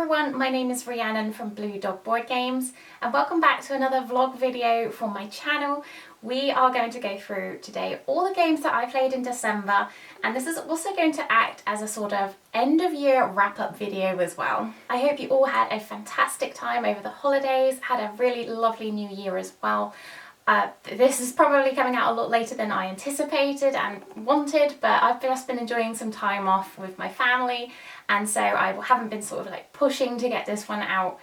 everyone, my name is Rhiannon from Blue Dog Board Games and welcome back to another vlog video for my channel. We are going to go through today all the games that I played in December, and this is also going to act as a sort of end of year wrap up video as well. I hope you all had a fantastic time over the holidays, had a really lovely new year as well. This is probably coming out a lot later than I anticipated and wanted, but I've just been enjoying some time off with my family, and so I haven't been sort of like pushing to get this one out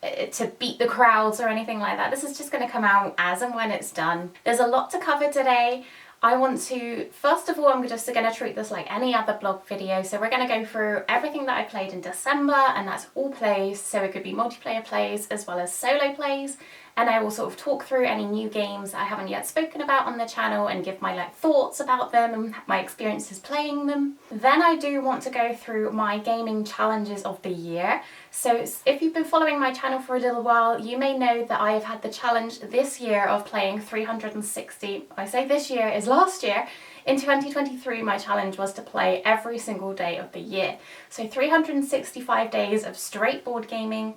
to beat the crowds or anything like that. This is just going to come out as and when it's done. There's a lot to cover today. I want to, first of all, I'm just going to treat this like any other blog video. So we're going to go through everything that I played in December, and that's all plays. So it could be multiplayer plays as well as solo plays. And I will sort of talk through any new games I haven't yet spoken about on the channel and give my thoughts about them and my experiences playing them. Then I do want to go through my gaming challenges of the year. So if you've been following my channel for a little while, you may know that I have had the challenge this year of playing 360. I say this year is last year. In 2023, my challenge was to play every single day of the year. So 365 days of straight board gaming.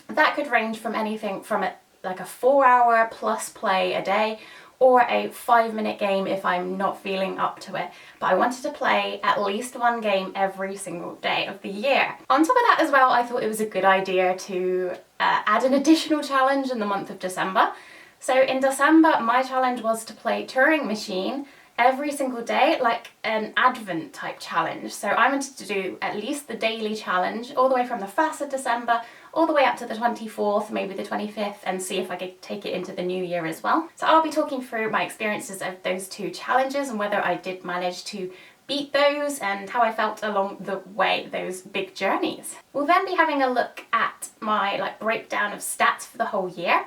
That could range from anything from like a 4-hour plus play a day, or a 5-minute game if I'm not feeling up to it. But I wanted to play at least one game every single day of the year. On top of that as well, I thought it was a good idea to add an additional challenge in the month of December. So in December, my challenge was to play Turing Machine every single day, like an Advent type challenge. So I wanted to do at least the daily challenge all the way from the 1st of December all the way up to the 24th, maybe the 25th, and see if I could take it into the new year as well. So I'll be talking through my experiences of those two challenges and whether I did manage to beat those and how I felt along the way, those big journeys. We'll then be having a look at my breakdown of stats for the whole year.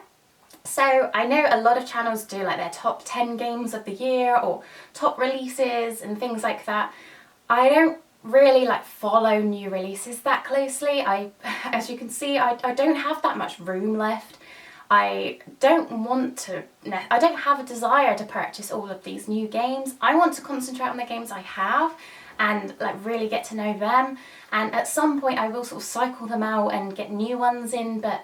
So I know a lot of channels do like their top 10 games of the year or top releases and things like that. I don't really follow new releases that closely. As you can see, I don't have that much room left. I don't have a desire to purchase all of these new games. I want to concentrate on the games I have and really get to know them. And at some point I will sort of cycle them out and get new ones in, but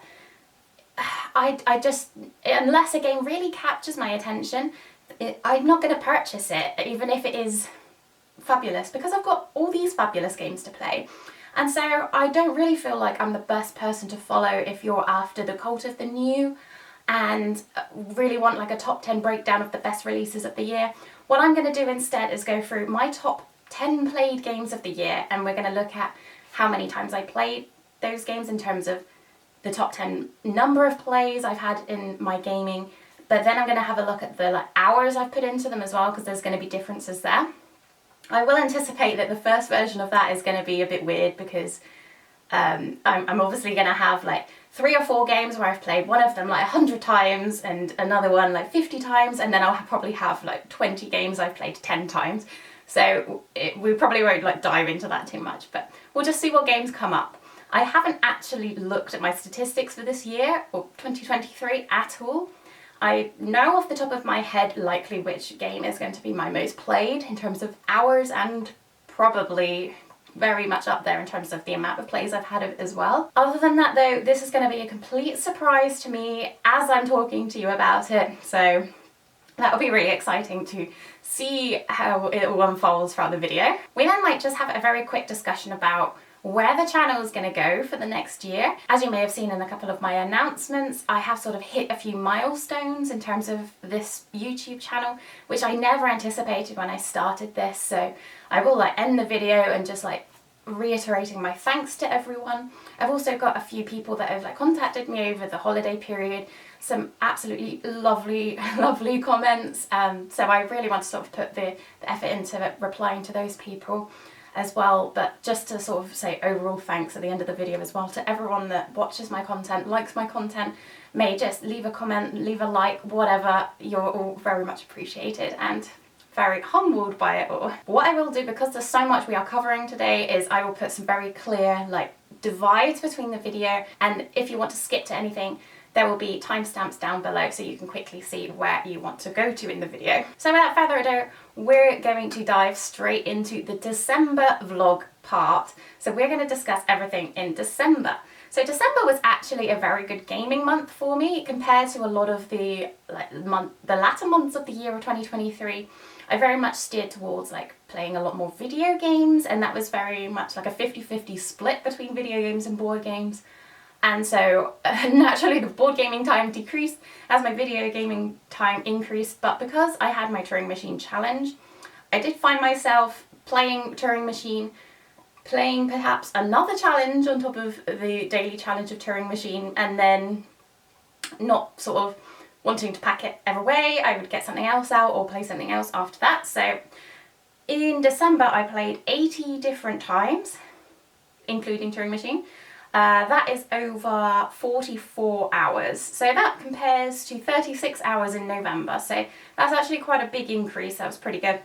I just, unless a game really captures my attention, I'm not going to purchase it, even if it is fabulous, because I've got all these fabulous games to play. And so I don't really feel like I'm the best person to follow if you're after the cult of the new and really want a top 10 breakdown of the best releases of the year. What I'm going to do instead is go through my top 10 played games of the year, and we're going to look at how many times I played those games in terms of the top 10 number of plays I've had in my gaming. But then I'm going to have a look at the hours I've put into them as well, because there's going to be differences there. I will anticipate that the first version of that is going to be a bit weird, because I'm obviously going to have 3 or 4 games where I've played one of them 100 times and another one 50 times, and then I'll probably have 20 games I've played 10 times. So we probably won't dive into that too much, but we'll just see what games come up. I haven't actually looked at my statistics for this year, or 2023, at all. I know off the top of my head likely which game is going to be my most played in terms of hours, and probably very much up there in terms of the amount of plays I've had as well. Other than that though, this is going to be a complete surprise to me as I'm talking to you about it, so that'll be really exciting to see how it all unfolds throughout the video. We then might just have a very quick discussion about where the channel is going to go for the next year. As you may have seen in a couple of my announcements, I have sort of hit a few milestones in terms of this YouTube channel, which I never anticipated when I started this. So I will end the video and just reiterating my thanks to everyone. I've also got a few people that have contacted me over the holiday period, some absolutely lovely lovely comments, so I really want to sort of put the effort into replying to those people as well. But just to sort of say overall thanks at the end of the video as well to everyone that watches my content, likes my content, may just leave a comment, leave a like, whatever. You're all very much appreciated and very humbled by it all. What I will do, because there's so much we are covering today, is I will put some very clear divides between the video, and if you want to skip to anything, there will be timestamps down below so you can quickly see where you want to go to in the video. So without further ado, we're going to dive straight into the December vlog part. So we're going to discuss everything in December. So December was actually a very good gaming month for me compared to a lot of the latter months of the year of 2023. I very much steered towards like playing a lot more video games, and that was very much like a 50-50 split between video games and board games. And so naturally the board gaming time decreased as my video gaming time increased, but because I had my Turing Machine challenge, I did find myself playing Turing Machine, playing perhaps another challenge on top of the daily challenge of Turing Machine, and then not sort of wanting to pack it every way. I would get something else out or play something else after that. So in December I played 80 different times, including Turing Machine. That is over 44 hours. So that compares to 36 hours in November. So that's actually quite a big increase. That was pretty good.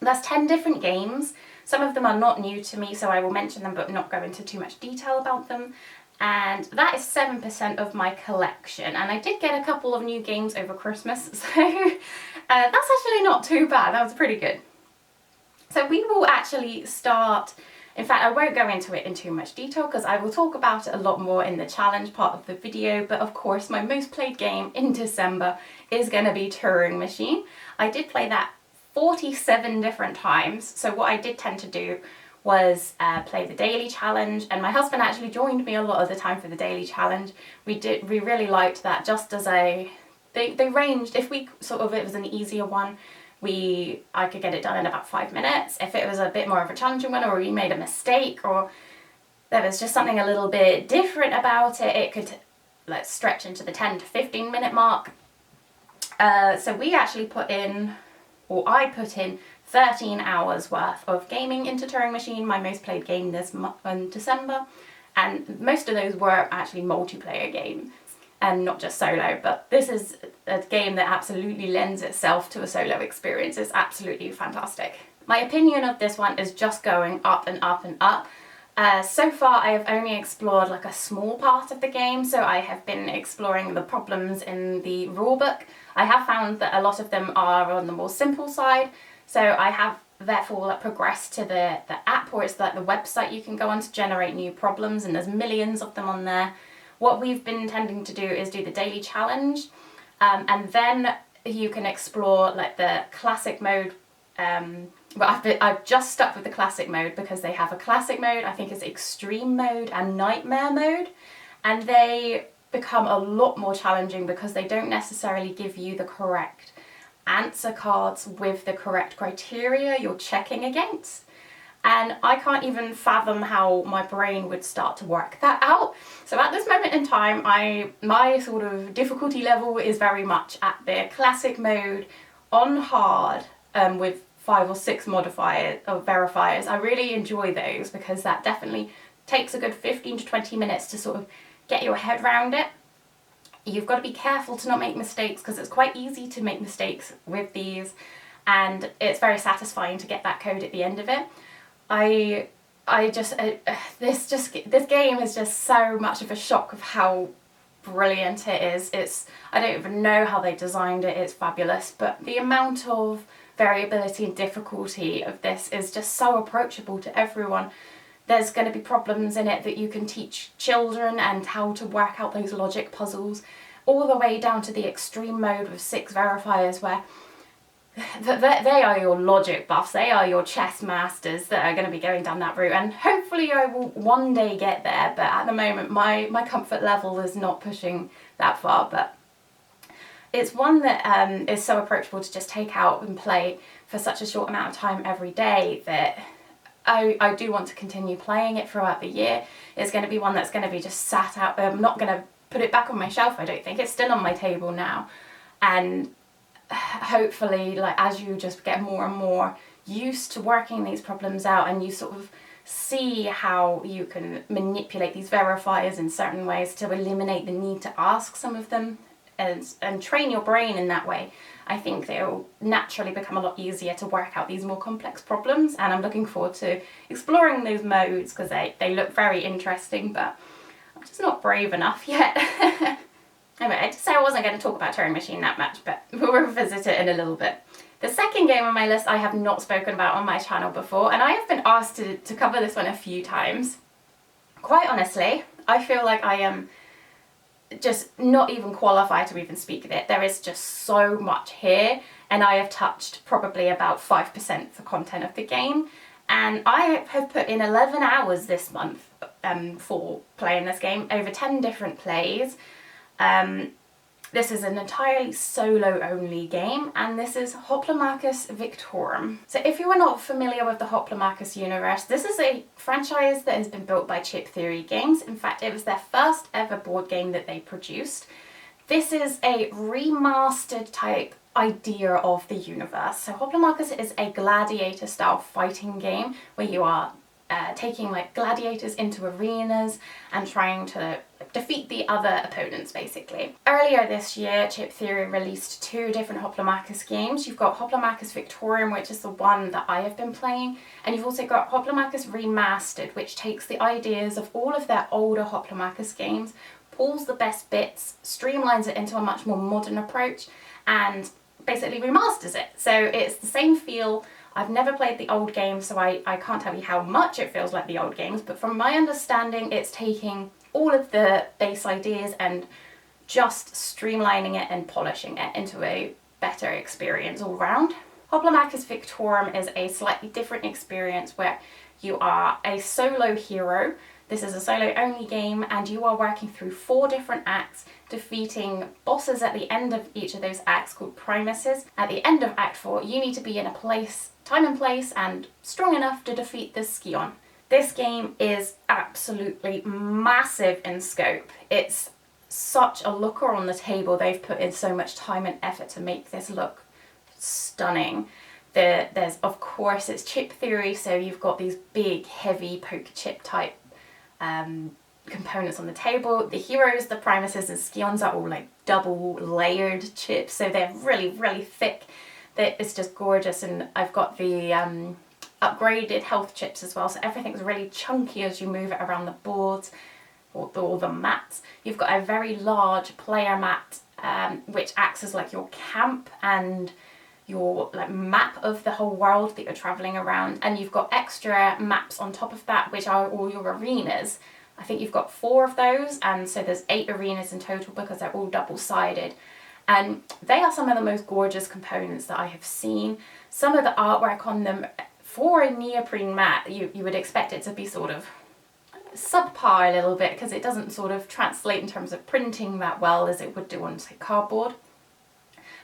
That's 10 different games. Some of them are not new to me, so I will mention them but not go into too much detail about them. And that is 7% of my collection. And I did get a couple of new games over Christmas, so that's actually not too bad. That was pretty good. So we will actually start, in fact I won't go into it in too much detail because I will talk about it a lot more in the challenge part of the video, but of course my most played game in December is going to be Turing Machine. I did play that 47 different times. So what I did tend to do was play the daily challenge, and my husband actually joined me a lot of the time for the daily challenge. We really liked that, just as they ranged. If we sort of, it was an easier one, I could get it done in about 5 minutes. If it was a bit more of a challenging one, or we made a mistake, or there was just something a little bit different about it, it could like stretch into the 10 to 15 minute mark. So we actually put in, or I put in 13 hours worth of gaming into Turing Machine, my most played game this month in December, and most of those were actually multiplayer games and not just solo, but this is a game that absolutely lends itself to a solo experience. It's absolutely fantastic. My opinion of this one is just going up and up and up. So far I have only explored like a small part of the game, so I have been exploring the problems in the rulebook. I have found that a lot of them are on the more simple side, so I have therefore progressed to the app, or it's like the website you can go on to generate new problems, and there's millions of them on there. What we've been intending to do is do the daily challenge, and then you can explore like the classic mode. But I've just stuck with the classic mode because they have a classic mode, I think it's extreme mode and nightmare mode, and they become a lot more challenging because they don't necessarily give you the correct answer cards with the correct criteria you're checking against. And I can't even fathom how my brain would start to work that out. So at this moment in time, my sort of difficulty level is very much at the classic mode on hard, with 5 or 6 modifiers or verifiers. I really enjoy those because that definitely takes a good 15 to 20 minutes to sort of get your head around it. You've got to be careful to not make mistakes because it's quite easy to make mistakes with these, and it's very satisfying to get that code at the end of it. This game is just so much of a shock of how brilliant it is. I don't even know how they designed it. It's fabulous, but the amount of variability and difficulty of this is just so approachable to everyone. There's going to be problems in it that you can teach children and how to work out those logic puzzles, all the way down to the extreme mode with 6 verifiers where they are your logic buffs, they are your chess masters that are going to be going down that route, and hopefully I will one day get there, but at the moment my comfort level is not pushing that far. But it's one that is so approachable to just take out and play for such a short amount of time every day that I do want to continue playing it throughout the year. It's going to be one that's going to be just sat out. I'm not going to put it back on my shelf, I don't think. It's still on my table now, and hopefully, like, as you just get more and more used to working these problems out and you sort of see how you can manipulate these verifiers in certain ways to eliminate the need to ask some of them and train your brain in that way, I think it will naturally become a lot easier to work out these more complex problems, and I'm looking forward to exploring those modes because they look very interesting, but I'm just not brave enough yet. Anyway, I did say I wasn't going to talk about Turing Machine that much, but we'll revisit it in a little bit. The second game on my list I have not spoken about on my channel before, and I have been asked to cover this one a few times. Quite honestly, I feel like I am just not even qualified to even speak of it. There is just so much here, and I have touched probably about 5% of the content of the game, and I have put in 11 hours this month for playing this game, over 10 different plays. This is an entirely solo-only game, and this is Hoplomachus Victorum. So if you are not familiar with the Hoplomachus universe, this is a franchise that has been built by Chip Theory Games. In fact, it was their first ever board game that they produced. This is a remastered type idea of the universe. So Hoplomachus is a gladiator-style fighting game where you are taking like gladiators into arenas and trying to defeat the other opponents, basically. Earlier this year, Chip Theory released 2 different Hoplomachus games. You've got Hoplomachus Victorium, which is the one that I have been playing, and you've also got Hoplomachus Remastered, which takes the ideas of all of their older Hoplomachus games, pulls the best bits, streamlines it into a much more modern approach, and basically remasters it. So it's the same feel. I've never played the old games, so I can't tell you how much it feels like the old games, but from my understanding, it's taking all of the base ideas and just streamlining it and polishing it into a better experience all round. Hoplomachus Victorum is a slightly different experience where you are a solo hero. This is a solo-only game, and you are working through 4 different acts, defeating bosses at the end of each of those acts called Primuses. At the end of Act 4, you need to be in a place, time and place, and strong enough to defeat the Scion. This game is absolutely massive in scope. It's such a looker on the table. They've put in so much time and effort to make this look stunning. There's, of course, it's Chip Theory, so you've got these big, heavy poker chip type components on the table. The heroes, the Primuses and Scions are all like double layered chips, so they're really, really thick. It's just gorgeous, and I've got the upgraded health chips as well, so everything's really chunky as you move it around the boards or the mats. You've got a very large player mat which acts as like your camp and your like map of the whole world that you're traveling around, and you've got extra maps on top of that which are all your arenas. I think you've got 4 of those, and so there's 8 arenas in total because they're all double-sided, and they are some of the most gorgeous components that I have seen. Some of the artwork on them, for a neoprene mat, you would expect it to be sort of subpar a little bit because it doesn't sort of translate in terms of printing that well as it would do on, say, cardboard.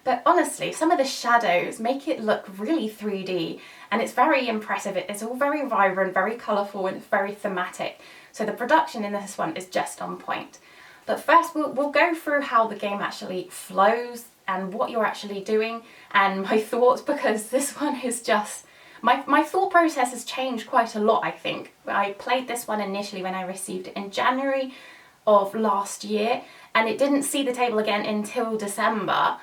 But honestly, some of the shadows make it look really 3D, and it's very impressive. It's all very vibrant, very colourful, and it's very thematic. So the production in this one is just on point. But first we'll go through how the game actually flows and what you're actually doing and my thoughts, because this one is just... My thought process has changed quite a lot, I think. I played this one initially when I received it in January of last year, and it didn't see the table again until December.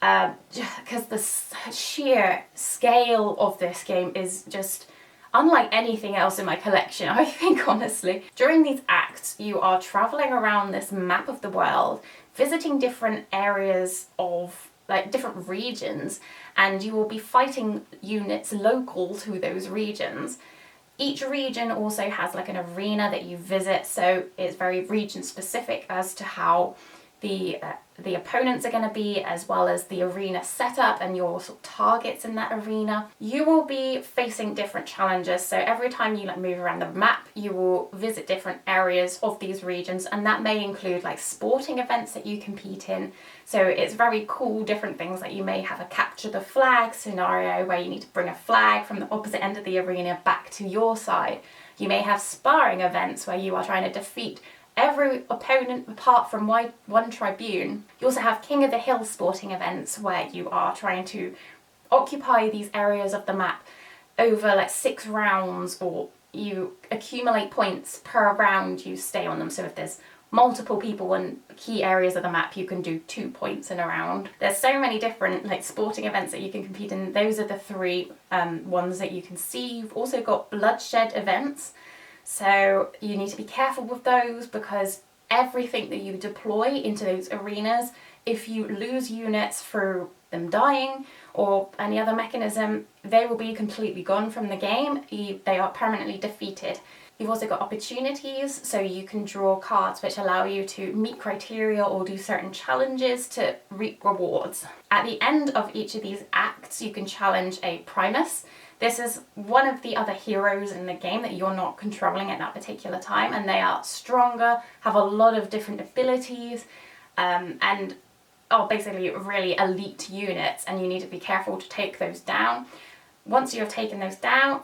Because the sheer scale of this game is just unlike anything else in my collection, I think, honestly. During these acts, you are travelling around this map of the world, visiting different areas of, like, different regions, and you will be fighting units local to those regions. Each region also has like an arena that you visit, so it's very region specific as to how the opponents are going to be, as well as the arena setup and your sort of targets in that arena. You will be facing different challenges, so every time you like move around the map, you will visit different areas of these regions, and that may include like sporting events that you compete in. So it's very cool, different things, like you may have a capture the flag scenario where you need to bring a flag from the opposite end of the arena back to your side. You may have sparring events where you are trying to defeat every opponent apart from one tribune. You also have King of the Hill sporting events where you are trying to occupy these areas of the map over like 6 rounds, or you accumulate points per round you stay on them. So if there's multiple people in key areas of the map, you can do 2 points in a round. There's so many different like sporting events that you can compete in. Those are the 3 ones that you can see. You've also got bloodshed events. So you need to be careful with those because everything that you deploy into those arenas, if you lose units through them dying or any other mechanism, they will be completely gone from the game. They are permanently defeated. You've also got opportunities, so you can draw cards which allow you to meet criteria or do certain challenges to reap rewards. At the end of each of these acts, you can challenge a Primus. This is one of the other heroes in the game that you're not controlling at that particular time, and they are stronger, have a lot of different abilities, and are basically really elite units, and you need to be careful to take those down. Once you've taken those down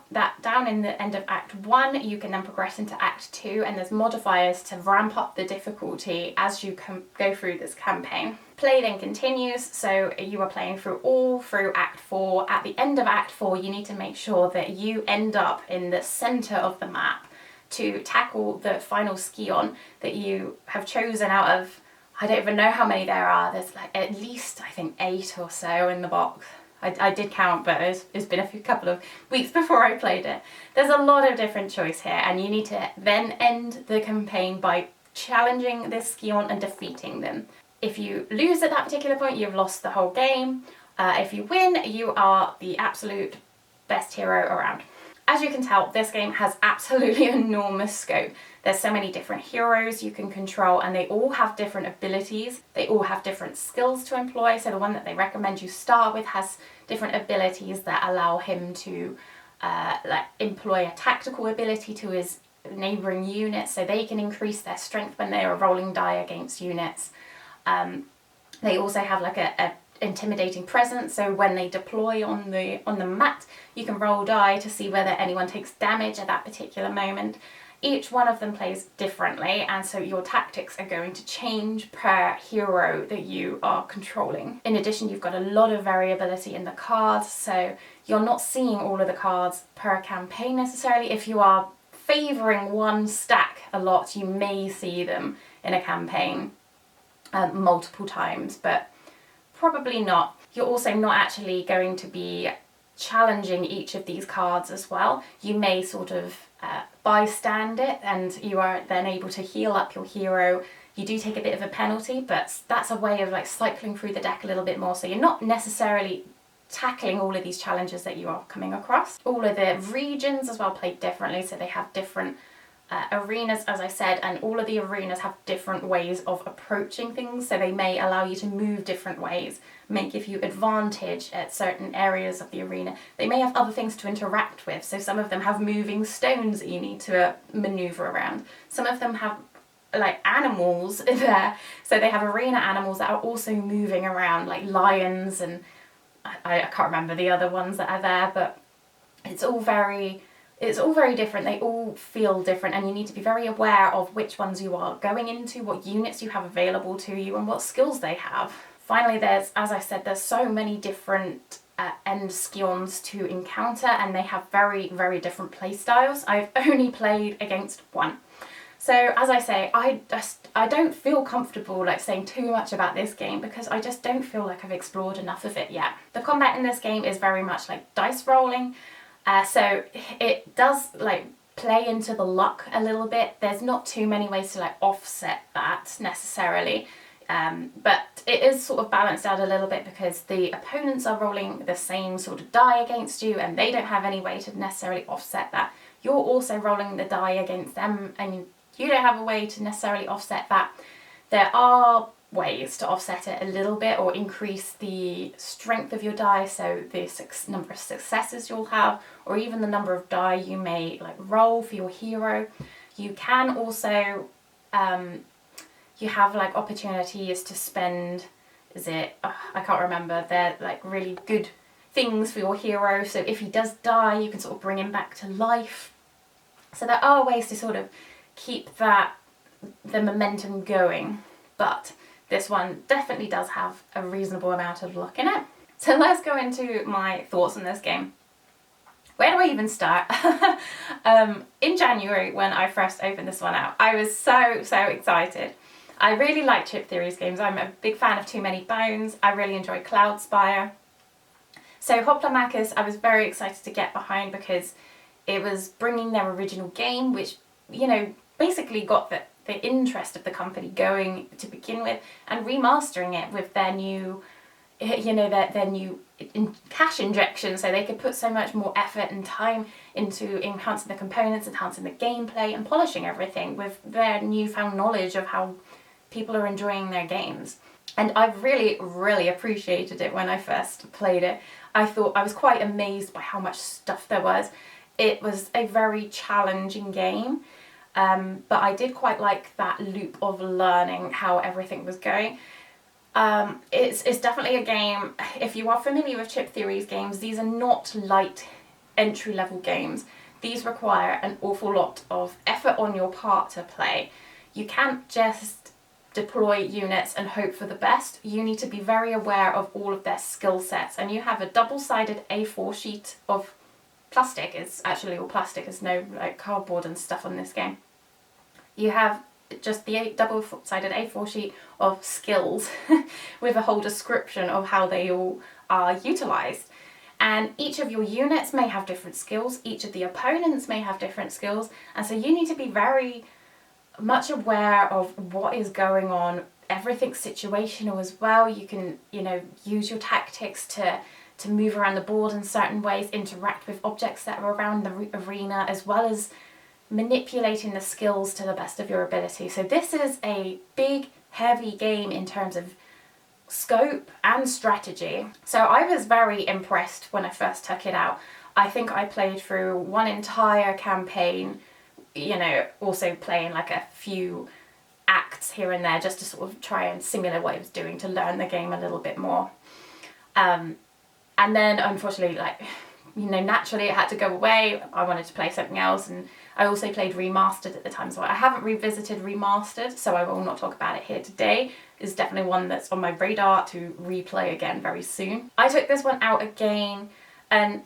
in the end of Act 1, you can then progress into Act 2, and there's modifiers to ramp up the difficulty as you go through this campaign. Play then continues, so you are playing through Act 4. At the end of Act 4, you need to make sure that you end up in the centre of the map to tackle the final Scion that you have chosen out of, I don't even know how many there are. There's like at least, I think, 8 or so in the box. I did count, but it's been a couple of weeks before I played it. There's a lot of different choice here, and you need to then end the campaign by challenging this Scion and defeating them. If you lose at that particular point, you've lost the whole game. If you win, you are the absolute best hero around. As you can tell, this game has absolutely enormous scope. There's so many different heroes you can control, and they all have different abilities. They all have different skills to employ. So the one that they recommend you start with has different abilities that allow him to employ a tactical ability to his neighbouring units, so they can increase their strength when they are rolling die against units. They also have like a intimidating presence, so when they deploy on the mat, you can roll die to see whether anyone takes damage at that particular moment. Each one of them plays differently, and so your tactics are going to change per hero that you are controlling. In addition, you've got a lot of variability in the cards, so you're not seeing all of the cards per campaign necessarily. If you are favouring one stack a lot, you may see them in a campaign multiple times, but probably not. You're also not actually going to be challenging each of these cards as well. You may sort of bystand it, and you are then able to heal up your hero. You do take a bit of a penalty, but that's a way of like cycling through the deck a little bit more, so you're not necessarily tackling all of these challenges that you are coming across. All of the regions as well play differently, so they have different arenas, as I said, and all of the arenas have different ways of approaching things, so they may allow you to move different ways, may give you advantage at certain areas of the arena. They may have other things to interact with, so some of them have moving stones that you need to maneuver around. Some of them have like animals there, so they have arena animals that are also moving around, like lions, and I can't remember the other ones that are there, but it's all very different. They all feel different, and you need to be very aware of which ones you are going into, what units you have available to you, and what skills they have. Finally, as I said, there's so many different end Scions to encounter, and they have very, very different play styles. I've only played against one. So as I say, I don't feel comfortable like saying too much about this game because I just don't feel like I've explored enough of it yet. The combat in this game is very much like dice rolling. So it does like play into the luck a little bit. There's not too many ways to like offset that necessarily, but it is sort of balanced out a little bit because the opponents are rolling the same sort of die against you, and they don't have any way to necessarily offset that. You're also rolling the die against them, and you don't have a way to necessarily offset that. There are ways to offset it a little bit or increase the strength of your die, so the number of successes you'll have, or even the number of die you may like roll for your hero. You can also you have like opportunities to spend, I can't remember, they're like really good things for your hero, so if he does die you can sort of bring him back to life. So there are ways to sort of keep the momentum going, but this one definitely does have a reasonable amount of luck in it. So let's go into my thoughts on this game. Where do I even start? In January, when I first opened this one out, I was so excited. I really like Chip Theory's games. I'm a big fan of Too Many Bones. I really enjoy Cloudspire. So Hoplomachus I was very excited to get behind because it was bringing their original game, which, you know, basically got the interest of the company going to begin with, and remastering it with their new, you know, their new cash injection, so they could put so much more effort and time into enhancing the components, enhancing the gameplay, and polishing everything with their newfound knowledge of how people are enjoying their games. And I really appreciated it when I first played it. I thought I was quite amazed by how much stuff there was. It was a very challenging game, but I did quite like that loop of learning how everything was going. It's definitely a game, if you are familiar with Chip Theory's games, these are not light entry-level games. These require an awful lot of effort on your part to play. You can't just deploy units and hope for the best. You need to be very aware of all of their skill sets, and you have a double-sided A4 sheet of plastic. It's actually all plastic, there's no like cardboard and stuff on this game. You have just the double-sided A4 sheet of skills with a whole description of how they all are utilised. And each of your units may have different skills, each of the opponents may have different skills, and so you need to be very much aware of what is going on. Everything's situational as well. You can, you know, use your tactics to move around the board in certain ways, interact with objects that are around the arena, as well as manipulating the skills to the best of your ability. So this is a big, heavy game in terms of scope and strategy. So I was very impressed when I first took it out. I think I played through one entire campaign, you know, also playing like a few acts here and there just to sort of try and simulate what I was doing to learn the game a little bit more. And then unfortunately, like, you know, naturally it had to go away. I wanted to play something else, and I also played Remastered at the time, so I haven't revisited Remastered, so I will not talk about it here today. It's definitely one that's on my radar to replay again very soon. I took this one out again, and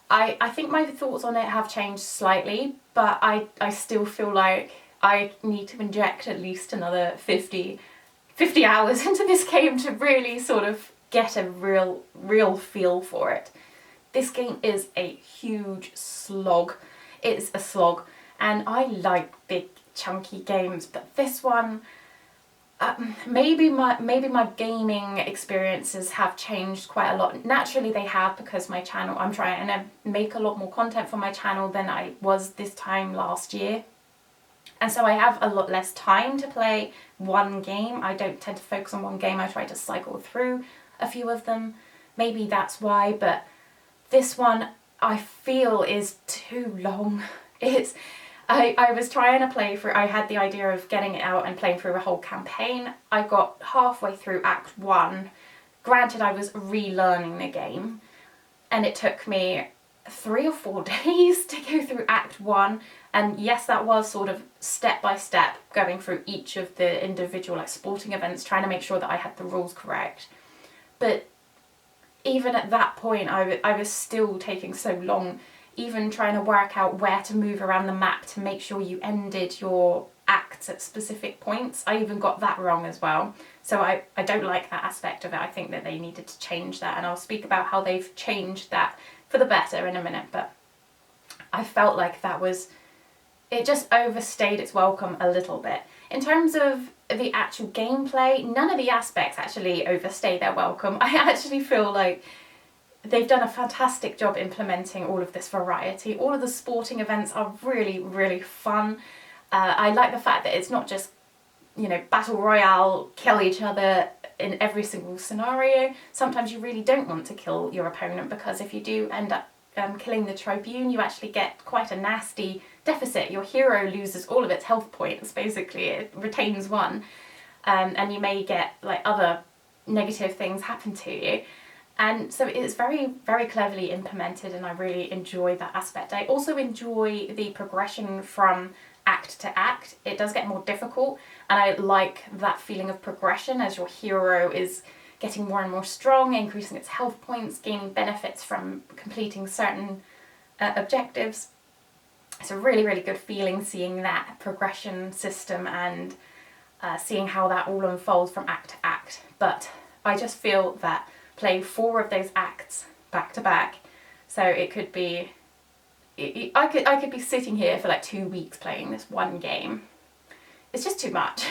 I think my thoughts on it have changed slightly, but I still feel like I need to inject at least another 50 hours into this game to really sort of get a real feel for it. This game is a huge slog. It's a slog, and I like big chunky games, but this one, maybe my gaming experiences have changed quite a lot. Naturally they have, because my channel, I'm trying to make a lot more content for my channel than I was this time last year. And so I have a lot less time to play one game. I don't tend to focus on one game. I try to cycle through a few of them. Maybe that's why, but this one I feel is too long. I was trying to play through, I had the idea of getting it out and playing through a whole campaign. I got halfway through Act 1. Granted, I was relearning the game, and it took me 3 or 4 days to go through Act 1. And yes, that was sort of step by step, going through each of the individual like sporting events, trying to make sure that I had the rules correct. But even at that point, I was still taking so long, even trying to work out where to move around the map to make sure you ended your acts at specific points. I even got that wrong as well. So I don't like that aspect of it. I think that they needed to change that, and I'll speak about how they've changed that for the better in a minute. But I felt like it just overstayed its welcome a little bit. In terms of the actual gameplay, none of the aspects actually overstay their welcome. I actually feel like they've done a fantastic job implementing all of this variety. All of the sporting events are really fun. I like the fact that it's not just, you know, battle royale, kill each other in every single scenario. Sometimes you really don't want to kill your opponent, because if you do end up killing the Tribune, you actually get quite a nasty deficit. Your hero loses all of its health points, basically. It retains 1, and you may get like other negative things happen to you. And so it's very cleverly implemented, and I really enjoy that aspect. I also enjoy the progression from act to act. It does get more difficult, and I like that feeling of progression as your hero is getting more and more strong, increasing its health points, gaining benefits from completing certain objectives. It's a really good feeling seeing that progression system and seeing how that all unfolds from act to act. But I just feel that playing 4 of those acts back to back, so it could be, I could be sitting here for like 2 weeks playing this one game. it's just too much.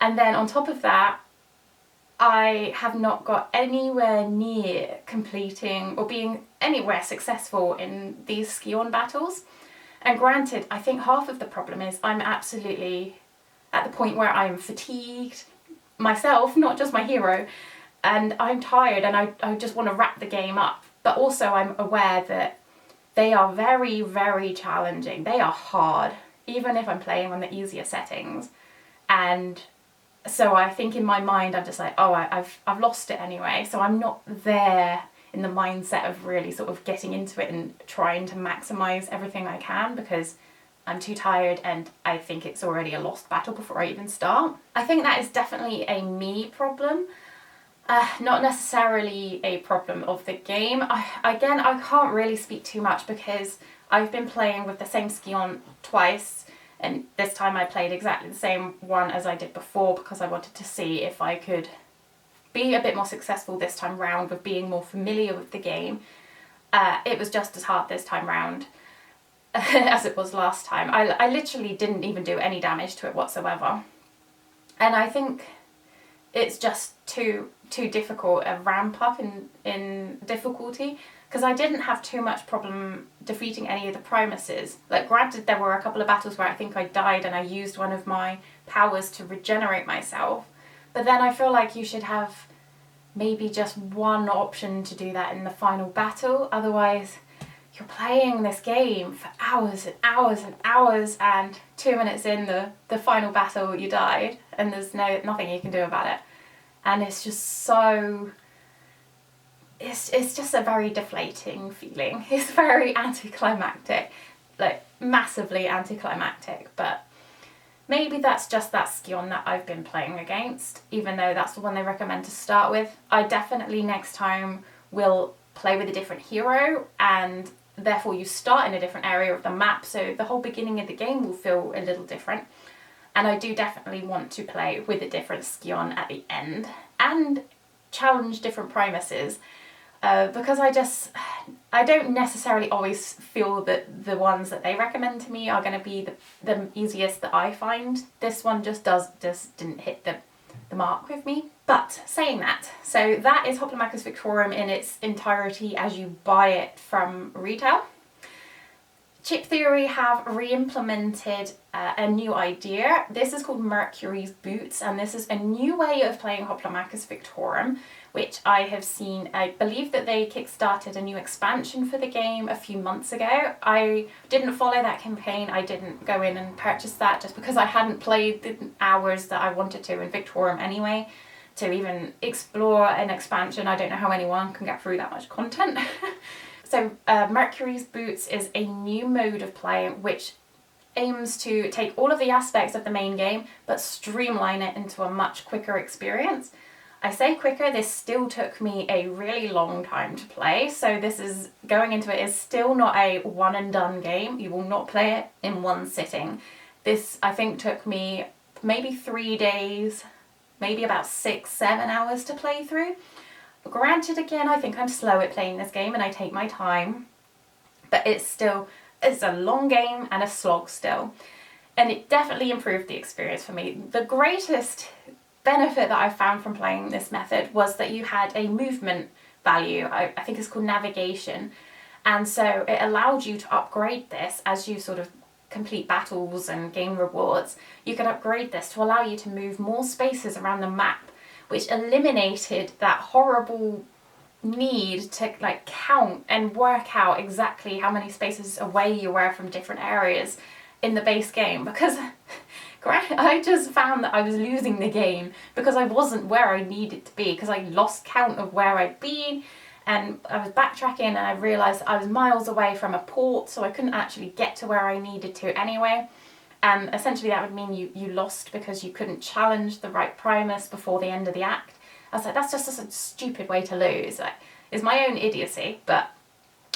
And then on top of that, I have not got anywhere near completing or being anywhere successful in these ski-on battles. And granted, I think half of the problem is I'm absolutely at the point where I'm fatigued myself, not just my hero, and I'm tired and I just want to wrap the game up. But also I'm aware that they are very, very challenging. They are hard, even if I'm playing on the easier settings. And so I think in my mind I'm just like, oh, I've lost it anyway. So I'm not there in the mindset of really sort of getting into it and trying to maximize everything I can, because I'm too tired and I think it's already a lost battle before I even start. I think that is definitely a me problem, not necessarily a problem of the game. I can't really speak too much because I've been playing with the same ski-on twice, and this time I played exactly the same one as I did before because I wanted to see if I could be a bit more successful this time round with being more familiar with the game. It was just as hard this time round as it was last time. I literally didn't even do any damage to it whatsoever. And I think it's just too difficult a ramp up in difficulty, because I didn't have too much problem defeating any of the Primuses. Like, granted, there were a couple of battles where I think I died and I used one of my powers to regenerate myself, but then I feel like you should have maybe just one option to do that in the final battle. Otherwise, you're playing this game for hours and hours and hours, and 2 minutes in the final battle you died and there's nothing you can do about it. And it's just so... It's just a very deflating feeling. It's very anticlimactic, like massively anticlimactic, but maybe that's just that ski-on that I've been playing against, even though that's the one they recommend to start with. I definitely next time will play with a different hero, and therefore you start in a different area of the map, so the whole beginning of the game will feel a little different. And I do definitely want to play with a different ski-on at the end and challenge different Primuses. Because I don't necessarily always feel that the ones that they recommend to me are going to be the easiest that I find. This one just didn't hit the mark with me. But saying that, so that is Hoplomachus Victorum in its entirety as you buy it from retail. Chip Theory have re-implemented a new idea. This is called Mercury's Boots, and this is a new way of playing Hoplomachus Victorum, which I have seen. I believe that they kickstarted a new expansion for the game a few months ago. I didn't follow that campaign. I didn't go in and purchase that just because I hadn't played the hours that I wanted to in Victorum anyway, to even explore an expansion. I don't know how anyone can get through that much content. So Mercury's Boots is a new mode of play which aims to take all of the aspects of the main game but streamline it into a much quicker experience. I say quicker, this still took me a really long time to play, so this is, going into it is still not a one and done game. You will not play it in one sitting. This, I think, took me maybe 3 days, maybe about 6-7 hours to play through. Granted, again, I think I'm slow at playing this game and I take my time, but it's a long game and a slog still. And it definitely improved the experience for me. The greatest benefit that I found from playing this method was that you had a movement value. I think it's called navigation. And so it allowed you to upgrade this as you sort of complete battles and gain rewards. You can upgrade this to allow you to move more spaces around the map, which eliminated that horrible need to like count and work out exactly how many spaces away you were from different areas in the base game, because I just found that I was losing the game because I wasn't where I needed to be, because I lost count of where I'd been, and I was backtracking and I realised I was miles away from a port, so I couldn't actually get to where I needed to anyway. And essentially that would mean you lost because you couldn't challenge the right Primus before the end of the act. I was like, that's just a stupid way to lose. Like, it's my own idiocy, but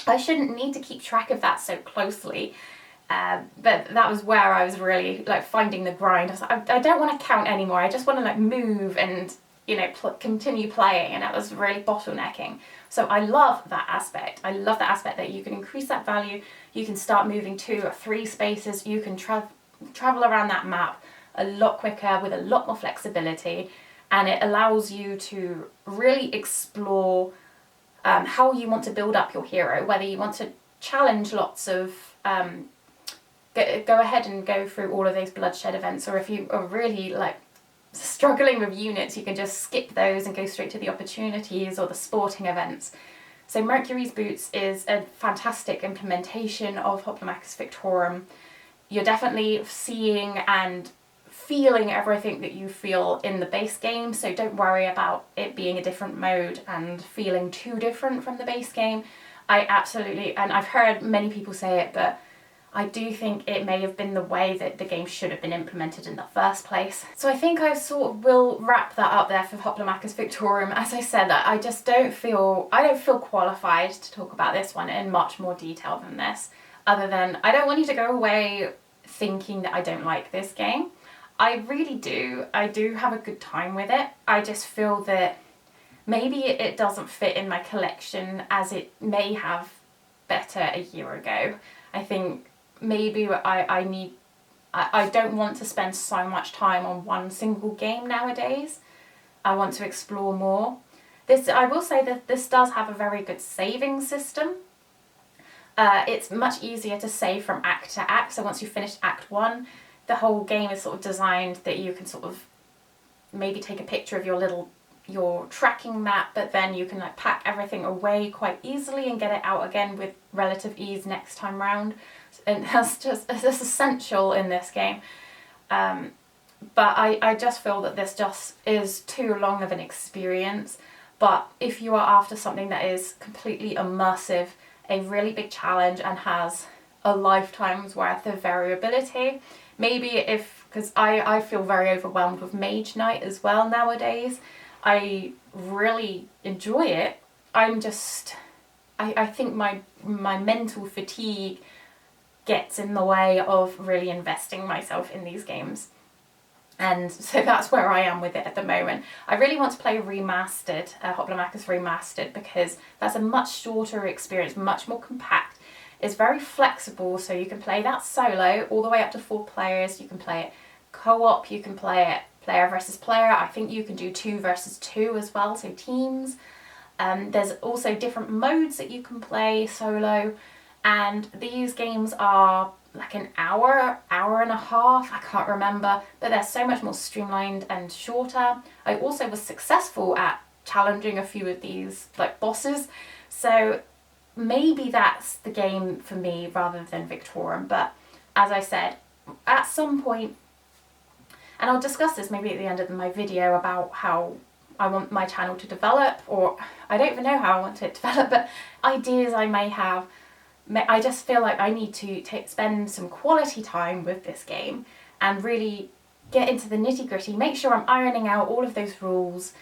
I shouldn't need to keep track of that so closely. But that was where I was really like finding the grind. I was like, I don't want to count anymore. I just want to like move and, you know, continue playing, and that was really bottlenecking. So I love that aspect. I love that aspect that you can increase that value. You can start moving 2 or 3 spaces. You can travel around that map a lot quicker with a lot more flexibility, and it allows you to really explore how you want to build up your hero, whether you want to challenge lots of go ahead and go through all of those bloodshed events, or if you are really like struggling with units, you can just skip those and go straight to the opportunities or the sporting events. So Mercury's Boots is a fantastic implementation of Hoplomachus Victorum. You're definitely seeing and feeling everything that you feel in the base game, so don't worry about it being a different mode and feeling too different from the base game. I absolutely, and I've heard many people say it, but I do think it may have been the way that the game should have been implemented in the first place. So I think I sort of will wrap that up there for Hoplomachus Victorum. As I said, I just don't feel qualified to talk about this one in much more detail than this, other than I don't want you to go away thinking that I don't like this game. I really do. I do have a good time with it. I just feel that maybe it doesn't fit in my collection as it may have better a year ago. I think maybe I don't want to spend so much time on one single game nowadays. I want to explore more. I will say that this does have a very good saving system. It's much easier to save from act to act, so once you've finished Act 1, the whole game is sort of designed that you can sort of maybe take a picture of your tracking map, but then you can like pack everything away quite easily and get it out again with relative ease next time round. And that's essential in this game. But I just feel that this just is too long of an experience. But if you are after something that is completely immersive, a really big challenge, and has a lifetime's worth of variability, maybe because I feel very overwhelmed with Mage Knight as well nowadays. I really enjoy it. I think my mental fatigue gets in the way of really investing myself in these games. And so that's where I am with it at the moment. I really want to play Remastered, Hoplomachus Remastered, because that's a much shorter experience, much more compact. It's very flexible, so you can play that solo all the way up to 4 players. You can play it co-op, you can play it player versus player. I think you can do 2 versus 2 as well, so teams. There's also different modes that you can play solo, and these games are like an hour and a half, I can't remember, but they're so much more streamlined and shorter. I also was successful at challenging a few of these like bosses, so maybe that's the game for me rather than Victorum. But as I said, at some point, and I'll discuss this maybe at the end of my video about how I want my channel to develop, or I don't even know how I want it to develop, but ideas I may have. I just feel like I need to spend some quality time with this game and really get into the nitty-gritty, make sure I'm ironing out all of those rules,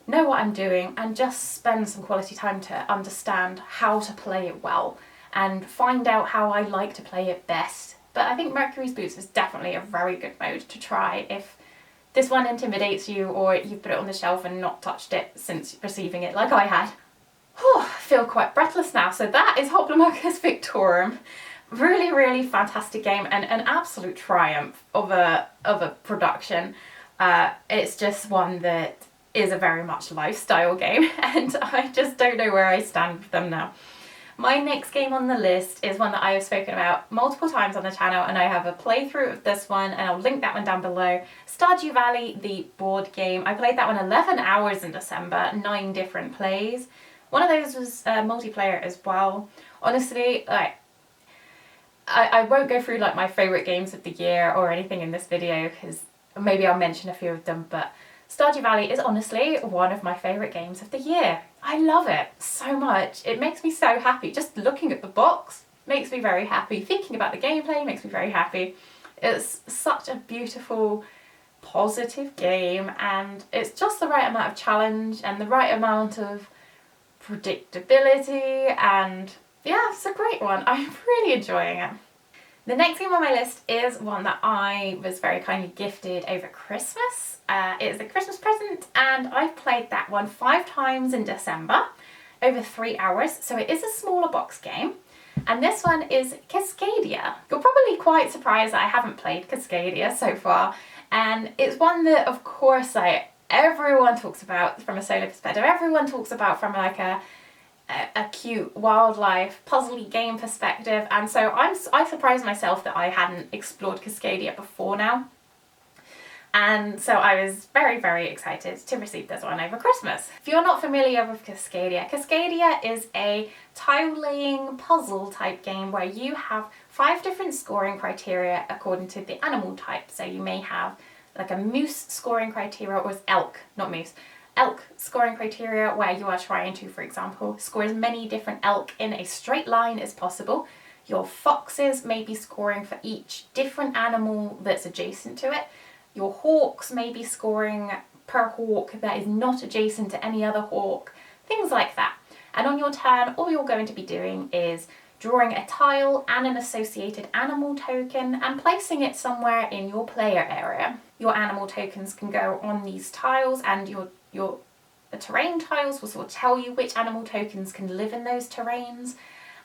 know what I'm doing, and just spend some quality time to understand how to play it well and find out how I like to play it best. But I think Mercury's Boots is definitely a very good mode to try if this one intimidates you, or you've put it on the shelf and not touched it since receiving it like I had. I feel quite breathless now. So that is Hoplomachus Victorum. Really, really fantastic game, and an absolute triumph of a production. It's just one that is a very much lifestyle game, and I just don't know where I stand with them now. My next game on the list is one that I have spoken about multiple times on the channel, and I have a playthrough of this one, and I'll link that one down below. Stardew Valley, the board game. I played that one 11 hours in December, 9 different plays. One of those was multiplayer as well. Honestly, like, I won't go through like my favourite games of the year or anything in this video, because maybe I'll mention a few of them, but Stardew Valley is honestly one of my favourite games of the year. I love it so much. It makes me so happy. Just looking at the box makes me very happy. Thinking about the gameplay makes me very happy. It's such a beautiful, positive game, and it's just the right amount of challenge and the right amount of predictability, and yeah, it's a great one. I'm really enjoying it. The next game on my list is one that I was very kindly gifted over Christmas. It's a Christmas present, and I've played that one 5 times in December, over 3 hours, so it is a smaller box game. And this one is Cascadia. You're probably quite surprised that I haven't played Cascadia so far. And it's one that, of course, like everyone talks about from a solo perspective. Everyone talks about from like a cute wildlife puzzly game perspective, and so I surprised myself that I hadn't explored Cascadia before now. And so I was very, very excited to receive this one over Christmas. If you're not familiar with Cascadia, Cascadia is a tile-laying puzzle type game where you have 5 different scoring criteria according to the animal type. So you may have like a moose scoring criteria, or elk, not moose. Elk scoring criteria where you are trying to, for example, score as many different elk in a straight line as possible. Your foxes may be scoring for each different animal that's adjacent to it. Your hawks may be scoring per hawk that is not adjacent to any other hawk, things like that. And on your turn, all you're going to be doing is drawing a tile and an associated animal token and placing it somewhere in your player area. Your animal tokens can go on these tiles, and your terrain tiles will sort of tell you which animal tokens can live in those terrains.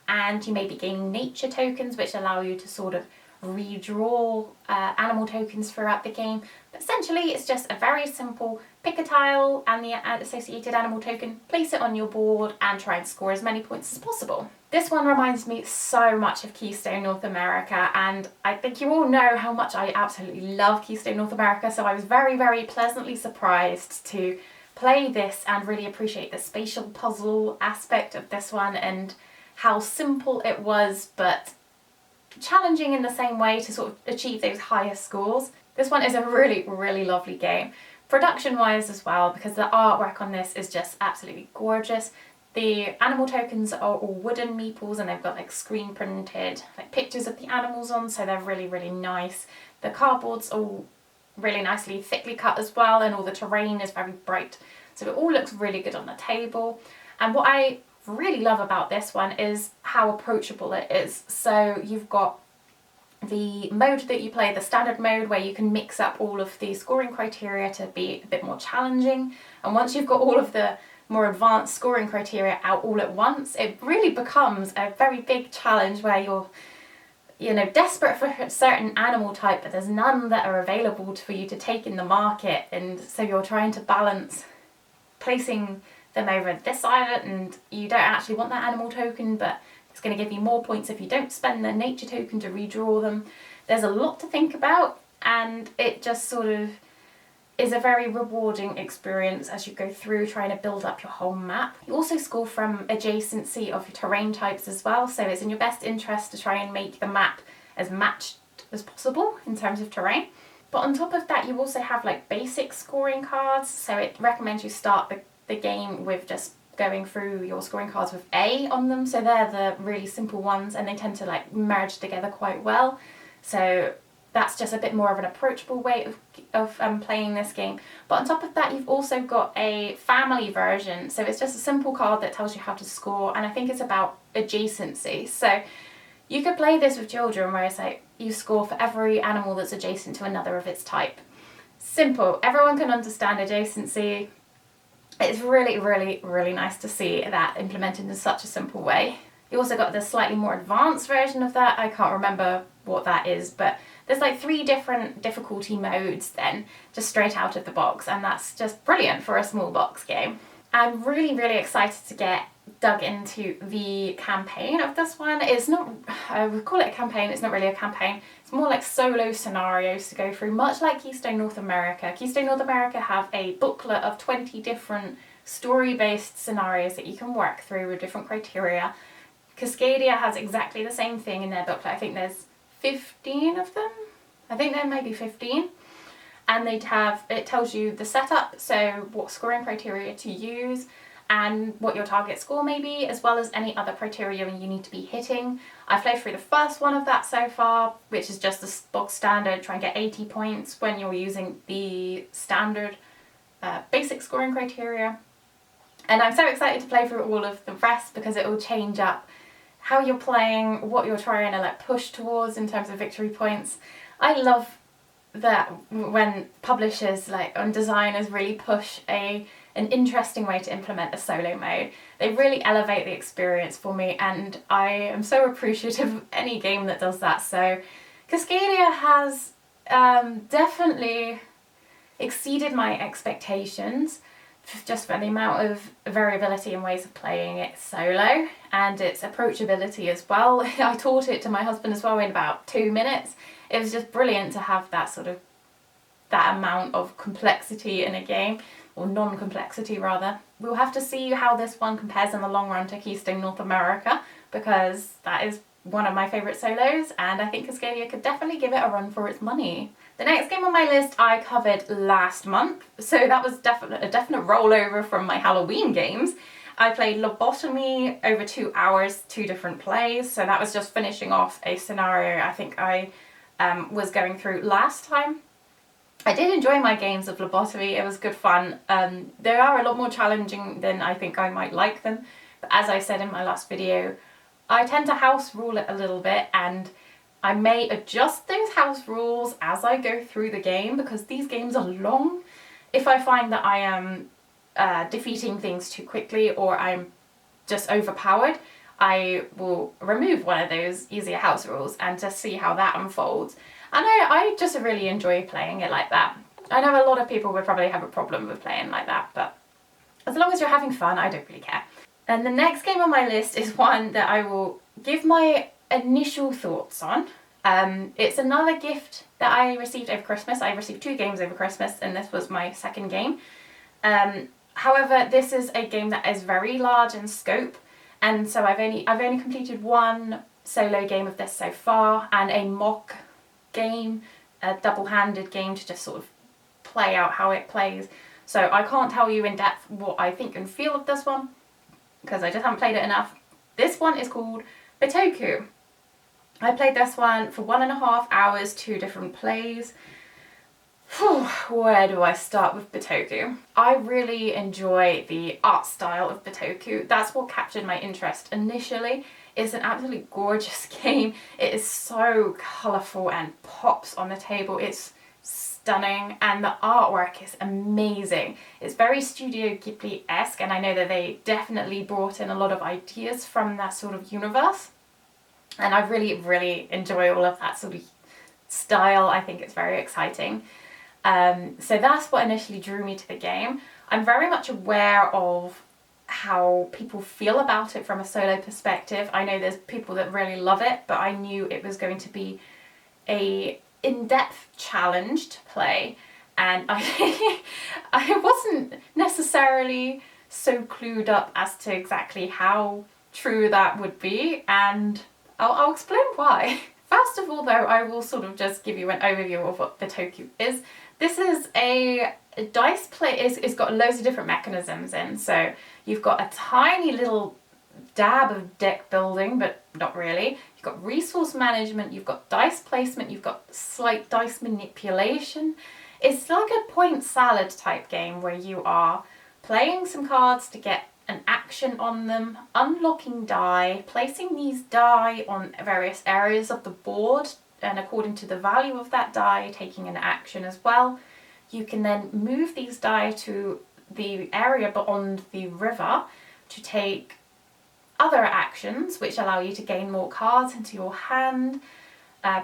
And you may be gaining nature tokens, which allow you to sort of redraw animal tokens throughout the game. But essentially it's just a very simple pick a tile and the associated animal token, place it on your board and try and score as many points as possible. This one reminds me so much of Keystone North America, and I think you all know how much I absolutely love Keystone North America, so I was very, very pleasantly surprised to play this and really appreciate the spatial puzzle aspect of this one and how simple it was, but challenging in the same way to sort of achieve those higher scores. This one is a really, really lovely game. Production wise as well, because the artwork on this is just absolutely gorgeous. The animal tokens are all wooden meeples, and they've got like screen printed like pictures of the animals on, so they're really, really nice. The cardboard's all really nicely thickly cut as well, and all the terrain is very bright, so it all looks really good on the table. And what I really love about this one is how approachable it is. So you've got the mode that you play, the standard mode, where you can mix up all of the scoring criteria to be a bit more challenging, and once you've got all of the more advanced scoring criteria out all at once, it really becomes a very big challenge where you're, you know, desperate for a certain animal type, but there's none that are available for you to take in the market, and so you're trying to balance placing them over this side, and you don't actually want that animal token, but it's going to give you more points if you don't spend the nature token to redraw them. There's a lot to think about, and it just sort of is a very rewarding experience as you go through trying to build up your whole map. You also score from adjacency of your terrain types as well, so it's in your best interest to try and make the map as matched as possible in terms of terrain. But on top of that, you also have like basic scoring cards, so it recommends you start the game with just going through your scoring cards with A on them, so they're the really simple ones, and they tend to like merge together quite well, so that's just a bit more of an approachable way of playing this game. But on top of that, you've also got a family version, so it's just a simple card that tells you how to score, and I think it's about adjacency. So you could play this with children where it's like you score for every animal that's adjacent to another of its type. Simple, everyone can understand adjacency. It's really, really, really nice to see that implemented in such a simple way. You also got the slightly more advanced version of that. I can't remember what that is, but there's like 3 different difficulty modes then, just straight out of the box, and that's just brilliant for a small box game. I'm really, really excited to get dug into the campaign of this one. It's not, I would call it a campaign, it's not really a campaign. It's more like solo scenarios to go through, much like Keystone North America. Keystone North America have a booklet of 20 different story-based scenarios that you can work through with different criteria. Cascadia has exactly the same thing in their booklet. I think there's 15 of them. I think there may be 15. And it tells you the setup, so what scoring criteria to use and what your target score may be, as well as any other criteria you need to be hitting. I've played through the first one of that so far, which is just the box standard, try and get 80 points when you're using the standard basic scoring criteria. And I'm so excited to play through all of the rest, because it will change up how you're playing, what you're trying to like push towards in terms of victory points. I love that when publishers and designers really push an interesting way to implement a solo mode. They really elevate the experience for me, and I am so appreciative of any game that does that. So Cascadia has definitely exceeded my expectations, just for the amount of variability and ways of playing it solo and its approachability as well. I taught it to my husband as well in about 2 minutes. It was just brilliant to have that amount of complexity in a game, or non-complexity rather. We'll have to see how this one compares in the long run to Keystone North America, because that is one of my favourite solos, and I think Cascadia could definitely give it a run for its money. The next game on my list I covered last month, so that was a definite rollover from my Halloween games. I played Lobotomy over 2 hours, 2 different plays, so that was just finishing off a scenario I think I was going through last time. I did enjoy my games of Lobotomy, it was good fun. They are a lot more challenging than I think I might like them, but as I said in my last video, I tend to house rule it a little bit, and I may adjust those house rules as I go through the game, because these games are long. If I find that I am defeating things too quickly, or I'm just overpowered, I will remove one of those easier house rules and just see how that unfolds. And I just really enjoy playing it like that. I know a lot of people would probably have a problem with playing like that, but as long as you're having fun, I don't really care. And the next game on my list is one that I will give my initial thoughts on. It's another gift that I received over Christmas. I received 2 games over Christmas, and this was my second game. However, this is a game that is very large in scope, and so I've only completed 1 solo game of this so far, and a mock game, a double-handed game to just sort of play out how it plays. So I can't tell you in depth what I think and feel of this one, because I just haven't played it enough. This one is called Bitoku. I played this one for 1.5 hours, 2 different plays. Whew, where do I start with Bitoku? I really enjoy the art style of Bitoku. That's what captured my interest initially. It's an absolutely gorgeous game. It is so colourful and pops on the table. It's stunning, and the artwork is amazing. It's very Studio Ghibli-esque, and I know that they definitely brought in a lot of ideas from that sort of universe. And I really enjoy all of that sort of style. I think it's very exciting. So that's what initially drew me to the game. I'm very much aware of how people feel about it from a solo perspective. I know there's people that really love it, but I knew it was going to be a in-depth challenge to play, and I wasn't necessarily so clued up as to exactly how true that would be, and I'll explain why. First of all though, I will sort of just give you an overview of what Bitoku is. This is a dice play. It's got loads of different mechanisms in, so you've got a tiny little dab of deck building, but not really. You've got resource management, you've got dice placement, you've got slight dice manipulation. It's like a point salad type game where you are playing some cards to get an action on them, unlocking die, placing these die on various areas of the board, and according to the value of that die, taking an action as well. You can then move these die to the area beyond the river to take other actions which allow you to gain more cards into your hand,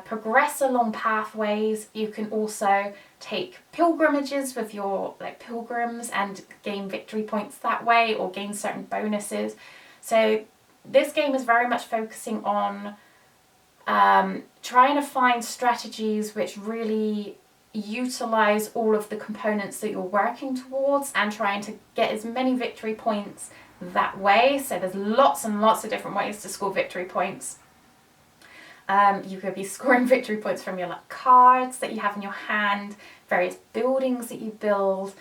progress along pathways. You can also take pilgrimages with your pilgrims and gain victory points that way, or gain certain bonuses. So this game is very much focusing on trying to find strategies which really utilize all of the components that you're working towards, and trying to get as many victory points that way. So there's lots and lots of different ways to score victory points. You could be scoring victory points from your cards that you have in your hand, various buildings that you build,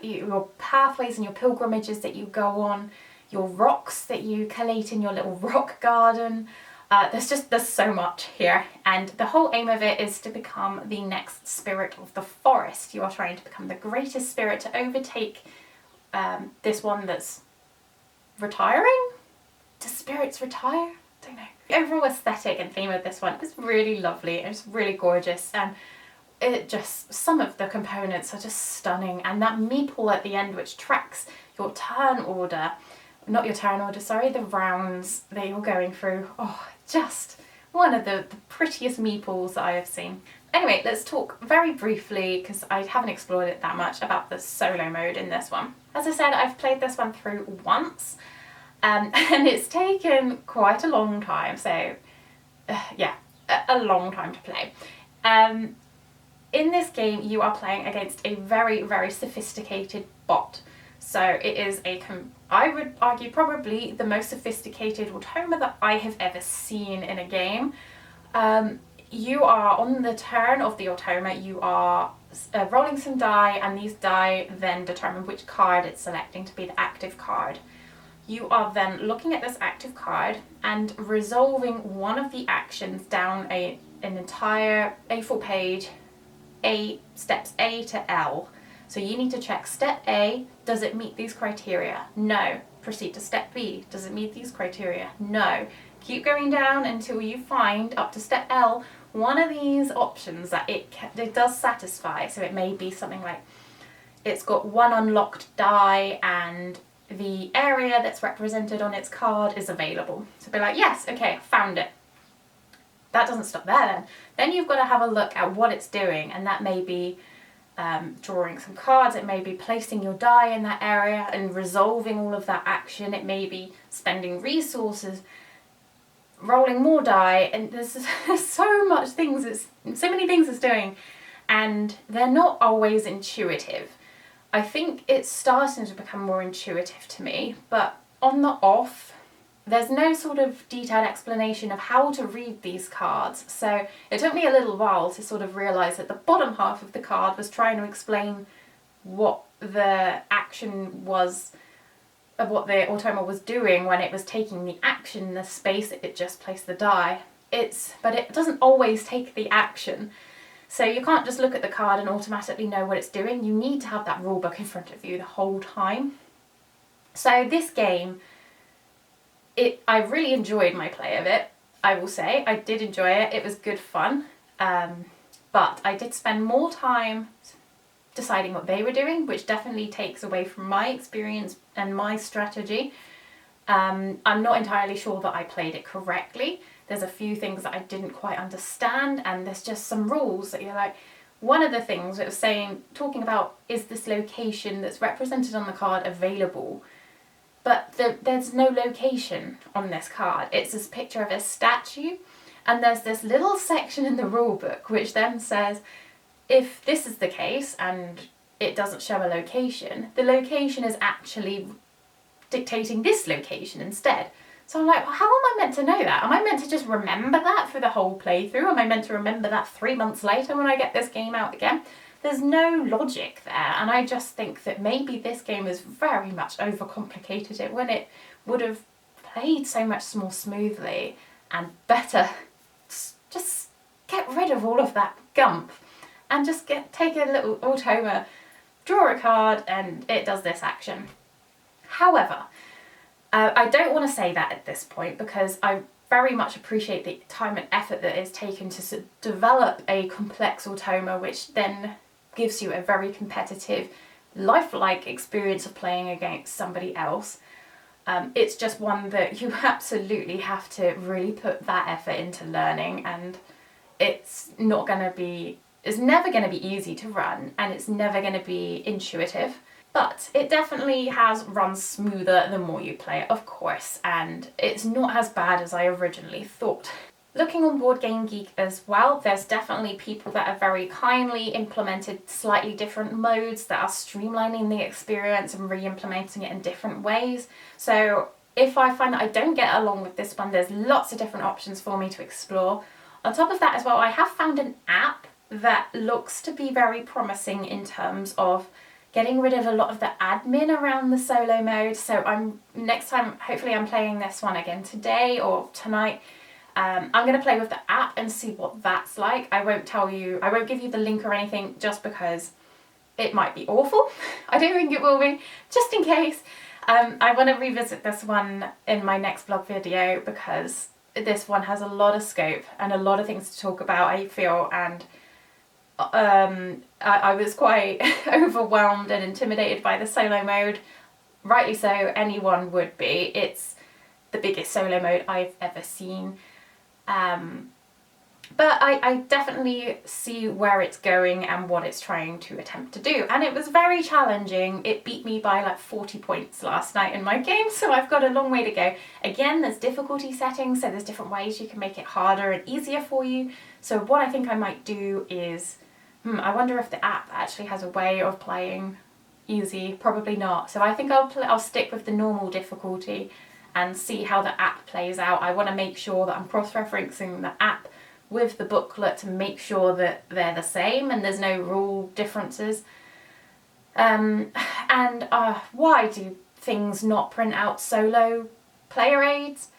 your pathways and your pilgrimages that you go on, your rocks that you collate in your little rock garden. There's so much here, and the whole aim of it is to become the next spirit of the forest. You are trying to become the greatest spirit to overtake this one that's retiring? Do spirits retire? Don't know. The overall aesthetic and theme of this one is really lovely. It's really gorgeous, and some of the components are just stunning. And that meeple at the end, which tracks your turn order, not your turn order, sorry, the rounds that you're going through. Oh, just one of the prettiest meeples that I have seen. Anyway, let's talk very briefly, because I haven't explored it that much, about the solo mode in this one. As I said, I've played this one through once, and it's taken quite a long time, so yeah, a long time to play. In this game, you are playing against a very, very sophisticated bot. So it is I would argue, probably the most sophisticated automa that I have ever seen in a game. You are, on the turn of the automa, you are rolling some die, and these die then determine which card it's selecting to be the active card. You are then looking at this active card and resolving one of the actions down an entire A4 page, steps A to L. So you need to check step A, does it meet these criteria? No. Proceed to step B, does it meet these criteria? No. Keep going down until you find, up to step L, one of these options that it does satisfy. So it may be something like it's got one unlocked die and the area that's represented on its card is available. So be like, yes, okay, found it. That doesn't stop there then. Then you've got to have a look at what it's doing, and that may be drawing some cards, it may be placing your die in that area and resolving all of that action, it may be spending resources, rolling more die, and there's so many things it's doing, and they're not always intuitive. I think it's starting to become more intuitive to me, but on the off, there's no sort of detailed explanation of how to read these cards. So it took me a little while to sort of realise that the bottom half of the card was trying to explain what the action was, of what the automa was doing when it was taking the action in the space it just placed the die. But it doesn't always take the action. So you can't just look at the card and automatically know what it's doing. You need to have that rulebook in front of you the whole time. So this game, I really enjoyed my play of it, I will say. I did enjoy it. It was good fun. But I did spend more time deciding what they were doing, which definitely takes away from my experience and my strategy. I'm not entirely sure that I played it correctly. There's a few things that I didn't quite understand, and there's just some rules that you're like, one of the things it was talking about, is this location that's represented on the card available? But there's no location on this card. It's this picture of a statue, and there's this little section in the rule book which then says, if this is the case and it doesn't show a location, the location is actually dictating this location instead. So I'm like, well, how am I meant to know that? Am I meant to just remember that for the whole playthrough? Am I meant to remember that 3 months later when I get this game out again? There's no logic there, and I just think that maybe this game is very much overcomplicated it when it would have played so much more smoothly and better. Just get rid of all of that gump and just take a little automa, draw a card, and it does this action. However, I don't want to say that at this point, because I very much appreciate the time and effort that is taken to develop a complex automa, which then gives you a very competitive, lifelike experience of playing against somebody else. It's just one that you absolutely have to really put that effort into learning, and it's never going to be easy to run, and it's never going to be intuitive. But it definitely has run smoother the more you play it, of course, and it's not as bad as I originally thought. Looking on Board Game Geek as well, there's definitely people that have very kindly implemented slightly different modes that are streamlining the experience and re-implementing it in different ways. So if I find that I don't get along with this one, there's lots of different options for me to explore. On top of that as well, I have found an app that looks to be very promising in terms of getting rid of a lot of the admin around the solo mode. So next time, hopefully I'm playing this one again today or tonight. I'm going to play with the app and see what that's like. I won't give you the link or anything, just because it might be awful. I don't think it will be, just in case. I want to revisit this one in my next vlog video, because this one has a lot of scope and a lot of things to talk about, I feel, and I was quite overwhelmed and intimidated by the solo mode. Rightly so, anyone would be. It's the biggest solo mode I've ever seen. But I definitely see where it's going and what it's trying to attempt to do. And it was very challenging. It beat me by like 40 points last night in my game, so I've got a long way to go. Again, there's difficulty settings, so there's different ways you can make it harder and easier for you. So what I think I might do is, I wonder if the app actually has a way of playing easy. Probably not. So I think I'll stick with the normal difficulty and see how the app plays out. I want to make sure that I'm cross-referencing the app with the booklet to make sure that they're the same and there's no rule differences. Why do things not print out solo player aids?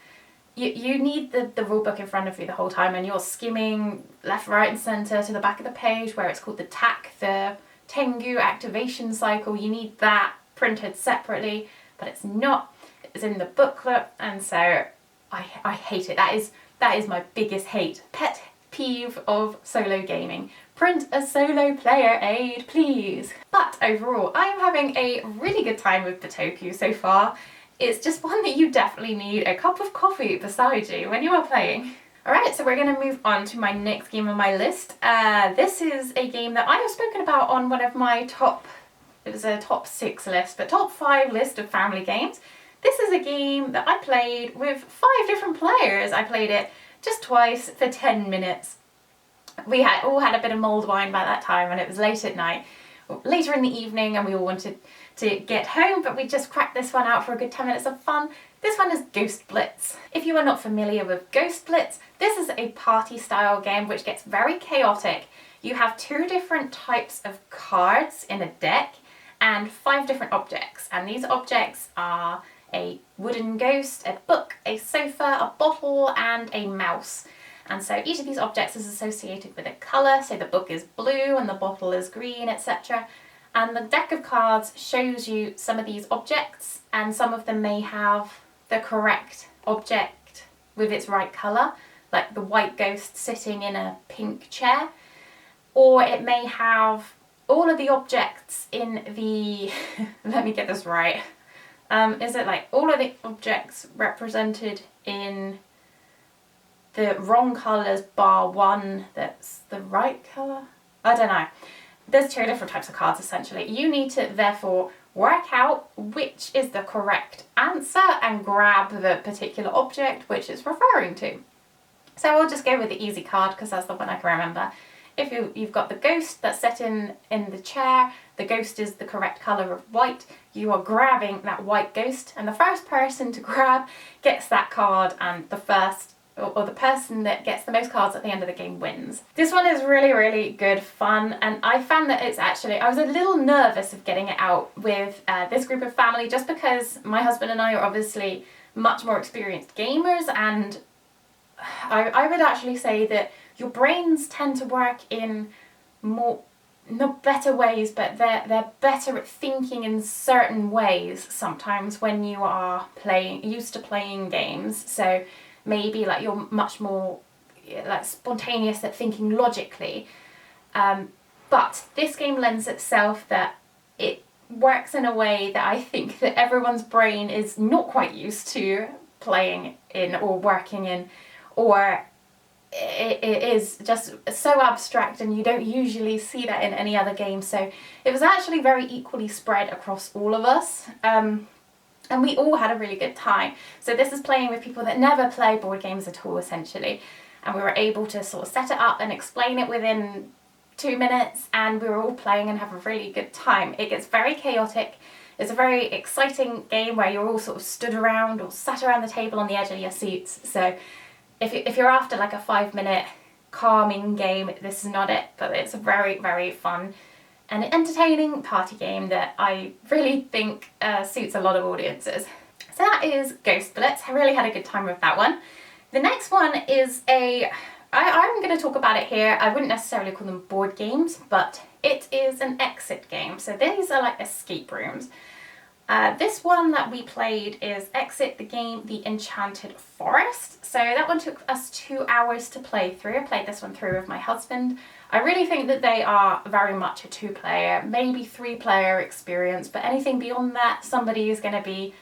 You need the rule book in front of you the whole time, and you're skimming left, right and centre to the back of the page where it's called the TAC, the Tengu activation cycle. You need that printed separately, but it's not. It's in the booklet, and so I hate it. That is my biggest hate. Pet peeve of solo gaming. Print a solo player aid, please. But overall, I am having a really good time with Tycoon so far. It's just one that you definitely need a cup of coffee beside you when you are playing. Alright, so we're going to move on to my next game on my list. This is a game that I have spoken about on one of my it was a top 6 list, but top 5 list of family games. This is a game that I played with 5 different players. I played it just twice for 10 minutes. We all had a bit of mulled wine by that time, and it was late at night, later in the evening, and we all wanted to get home, but we just cracked this one out for a good 10 minutes of fun. This one is Ghost Blitz. If you are not familiar with Ghost Blitz, this is a party style game which gets very chaotic. You have 2 different types of cards in a deck and 5 different objects, and these objects are a wooden ghost, a book, a sofa, a bottle and a mouse. And so each of these objects is associated with a colour, so the book is blue and the bottle is green, etc. And the deck of cards shows you some of these objects, and some of them may have the correct object with its right colour, like the white ghost sitting in a pink chair, or it may have all of the objects in the, let me get this right, is it like all of the objects represented in the wrong colours bar one that's the right colour? I don't know. There's 2 different types of cards essentially. You need to therefore work out which is the correct answer and grab the particular object which it's referring to. So I'll just go with the easy card because that's the one I can remember. If you've got the ghost that's set in the chair, the ghost is the correct colour of white, you are grabbing that white ghost, and the first person to grab gets that card, and the person that gets the most cards at the end of the game wins. This one is really, really good fun, and I found that I was a little nervous of getting it out with this group of family, just because my husband and I are obviously much more experienced gamers, and I would actually say that your brains tend to work in more, not better ways, but they're better at thinking in certain ways sometimes when you are used to playing games. So maybe like you're much more like spontaneous at thinking logically. But this game lends itself that it works in a way that I think that everyone's brain is not quite used to playing in or working in, or it is just so abstract and you don't usually see that in any other game. So it was actually very equally spread across all of us, and we all had a really good time. So this is playing with people that never play board games at all essentially, and we were able to sort of set it up and explain it within 2 minutes, and we were all playing and have a really good time. It gets very chaotic. It's a very exciting game where you're all sort of stood around or sat around the table on the edge of your seats. So if you're after like a 5-minute calming game, this is not it, but it's a very, very fun and entertaining party game that I really think suits a lot of audiences. So that is Ghost Blitz. I really had a good time with that one. The next one is I'm going to talk about it here. I wouldn't necessarily call them board games, but it is an exit game. So these are like escape rooms. This one that we played is Exit the Game, The Enchanted Forest. So that one took us 2 hours to play through. I played this one through with my husband. I really think that they are very much a 2-player, maybe 3-player experience, but anything beyond that, somebody is going to be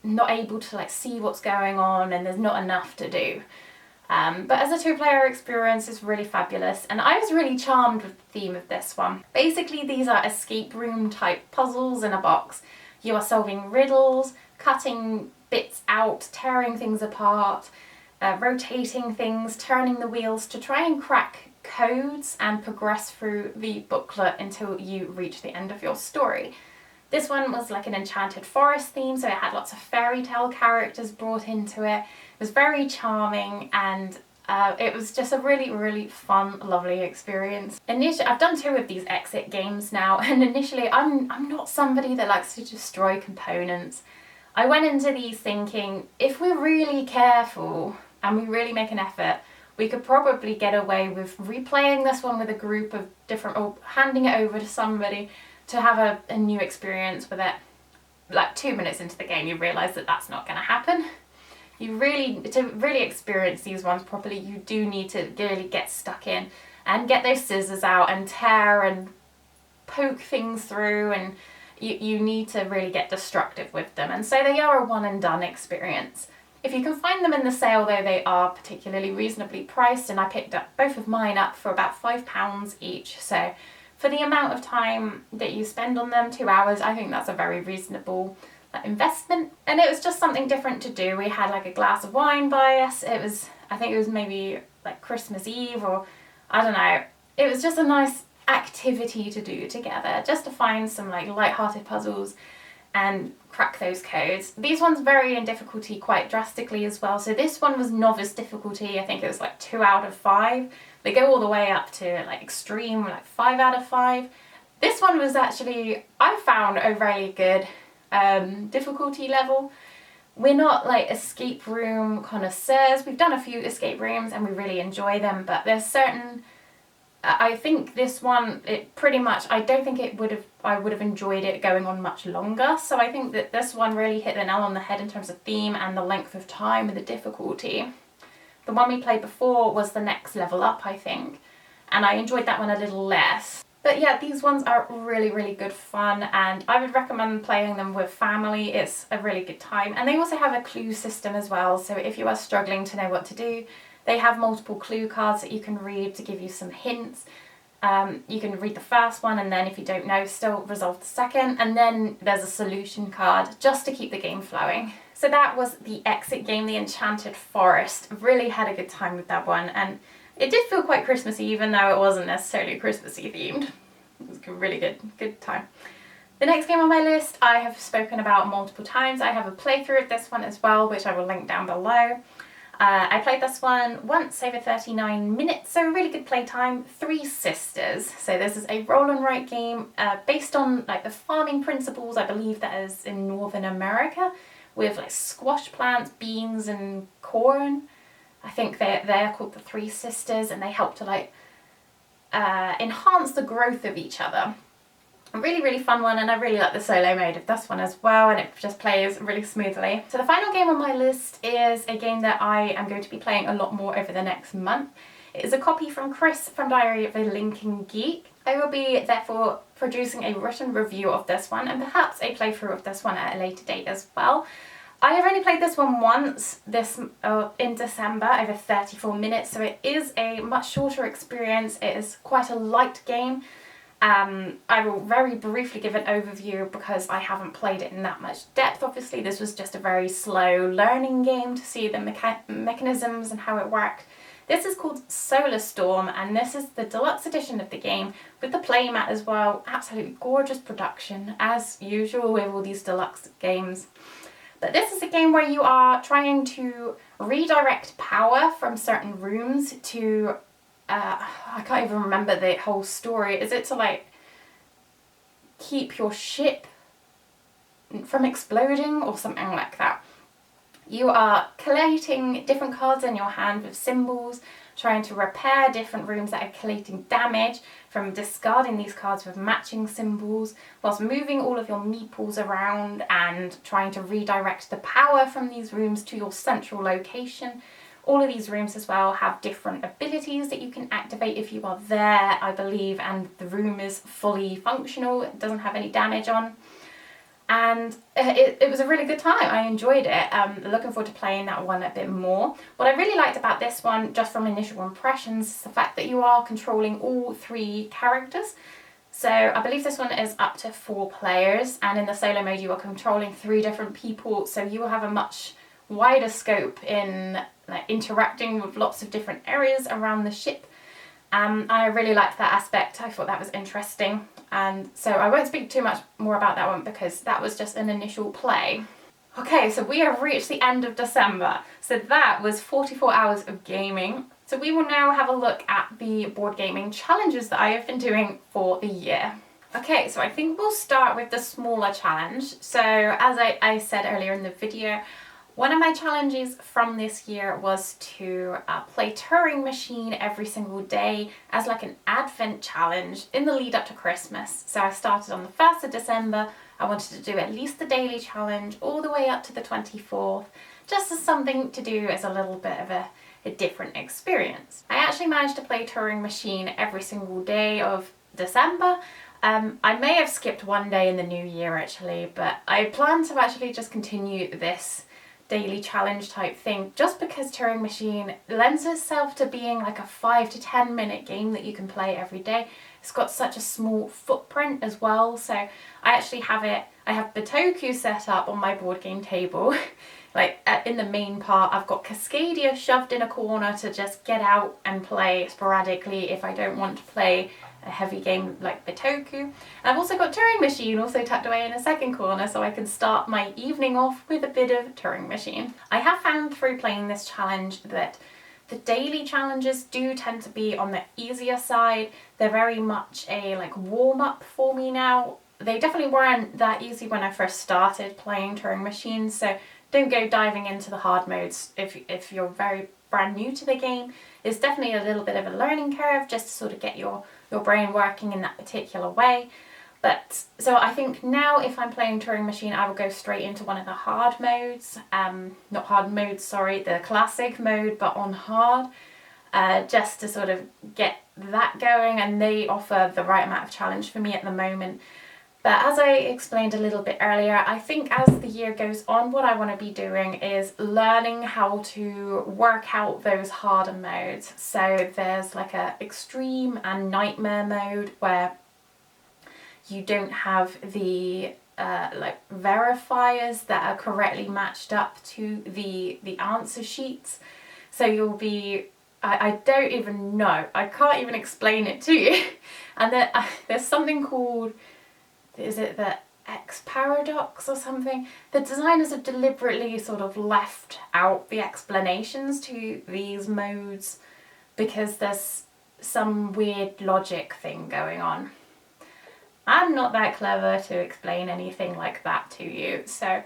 not able to like see what's going on and there's not enough to do. But as a two-player experience, it's really fabulous, and I was really charmed with the theme of this one. Basically, these are escape room type puzzles in a box. You are solving riddles, cutting bits out, tearing things apart, rotating things, turning the wheels to try and crack codes and progress through the booklet until you reach the end of your story. This one was like an enchanted forest theme, so it had lots of fairy tale characters brought into it. It was very charming, and it was just a really, really fun, lovely experience. Initially, I've done 2 of these exit games now, and initially I'm not somebody that likes to destroy components. I went into these thinking, if we're really careful and we really make an effort, we could probably get away with replaying this one with a group of different, or handing it over to somebody to have a new experience with it. Like 2 minutes into the game, you realise that that's not going to happen. To really experience these ones properly, you do need to really get stuck in and get those scissors out and tear and poke things through, and you need to really get destructive with them. And so they are a one and done experience. If you can find them in the sale though, they are particularly reasonably priced, and I picked up both of mine up for about £5 each. So for the amount of time that you spend on them, 2 hours, I think that's a very reasonable investment. And it was just something different to do. We had like a glass of wine by us. I think it was maybe like Christmas Eve, or I don't know. It was just a nice activity to do together, just to find some like light-hearted puzzles and crack those codes. These ones vary in difficulty quite drastically as well. So this one was novice difficulty. I think it was like 2 out of 5. They go all the way up to like extreme, like 5 out of 5. This one was actually, I found, a really good difficulty level. We're not like escape room connoisseurs. We've done a few escape rooms and we really enjoy them, but there's certain, I think this one, it pretty much, I don't think I would have enjoyed it going on much longer. So I think that this one really hit the nail on the head in terms of theme and the length of time and the difficulty. The one we played before was the next level up, I think, and I enjoyed that one a little less. But yeah, these ones are really, really good fun, and I would recommend playing them with family. It's a really good time. And they also have a clue system as well, so if you are struggling to know what to do, they have multiple clue cards that you can read to give you some hints. You can read the first one, and then if you don't know, still resolve the second, and then there's a solution card just to keep the game flowing. So that was the exit game, the Enchanted Forest. Really had a good time with that one, and it did feel quite Christmassy, even though it wasn't necessarily Christmassy themed. It was a really good time. The next game on my list I have spoken about multiple times. I have a playthrough of this one as well, which I will link down below. I played this one once over 39 minutes, so a really good playtime. 3 Sisters. So this is a roll and write game based on like the farming principles, I believe that is in Northern America, with like squash plants, beans and corn. I think they're called the 3 Sisters, and they help to like enhance the growth of each other. A really, really fun one, and I really like the solo mode of this one as well, and it just plays really smoothly. So the final game on my list is a game that I am going to be playing a lot more over the next month. It is a copy from Chris from Diary of a Lincoln Geek. I will be therefore producing a written review of this one, and perhaps a playthrough of this one at a later date as well. I have only played this one once in December, over 34 minutes, so it is a much shorter experience. It is quite a light game. I will very briefly give an overview because I haven't played it in that much depth. Obviously, this was just a very slow learning game to see the mechanisms and how it worked. This is called Solar Storm, and this is the deluxe edition of the game with the playmat as well. Absolutely gorgeous production, as usual with all these deluxe games. But this is a game where you are trying to redirect power from certain rooms to I can't even remember the whole story. Is it to like keep your ship from exploding or something like that? You are collating different cards in your hand with symbols, trying to repair different rooms that are collating damage from discarding these cards with matching symbols, whilst moving all of your meeples around and trying to redirect the power from these rooms to your central location. All of these rooms as well have different abilities that you can activate if you are there, I believe, and the room is fully functional. It doesn't have any damage on. and it was a really good time. I enjoyed it. Looking forward to playing that one a bit more. What I really liked about this one, just from initial impressions, is the fact that you are controlling all 3 characters. So I believe this one is up to 4 players, and in the solo mode you are controlling 3 different people, so you will have a much wider scope in like interacting with lots of different areas around the ship. I really liked that aspect. I thought that was interesting, and so I won't speak too much more about that one because that was just an initial play. Okay, so we have reached the end of December, so that was 44 hours of gaming. So we will now have a look at the board gaming challenges that I have been doing for the year. Okay, so I think we'll start with the smaller challenge. So as I said earlier in the video, one of my challenges from this year was to play Turing Machine every single day as like an Advent challenge in the lead up to Christmas. So I started on the 1st of December. I wanted to do at least the daily challenge all the way up to the 24th, just as something to do as a little bit of a different experience. I actually managed to play Turing Machine every single day of December. I may have skipped one day in the new year actually, but I plan to actually just continue this daily challenge type thing, just because Turing Machine lends itself to being like a 5 to 10 minute game that you can play every day. It's got such a small footprint as well, so I actually have Bitoku set up on my board game table. Like in the main part, I've got Cascadia shoved in a corner to just get out and play sporadically if I don't want to play a heavy game like Bitoku. And I've also got Turing Machine also tucked away in a second corner, so I can start my evening off with a bit of Turing Machine. I have found through playing this challenge that the daily challenges do tend to be on the easier side. They're very much a like warm-up for me now. They definitely weren't that easy when I first started playing Turing Machine, so don't go diving into the hard modes if you're very brand new to the game. It's definitely a little bit of a learning curve just to sort of get your brain working in that particular way. But so I think now if I'm playing Turing Machine, I will go straight into one of the hard modes. Not hard modes, sorry, the classic mode, but on hard, just to sort of get that going, and they offer the right amount of challenge for me at the moment. But as I explained a little bit earlier, I think as the year goes on, what I want to be doing is learning how to work out those harder modes. So there's like a extreme and nightmare mode where you don't have the like verifiers that are correctly matched up to the answer sheets. So you'll be, I don't even know, I can't even explain it to you. And then there's something called, is it the X paradox or something? The designers have deliberately sort of left out the explanations to these modes because there's some weird logic thing going on. I'm not that clever to explain anything like that to you, so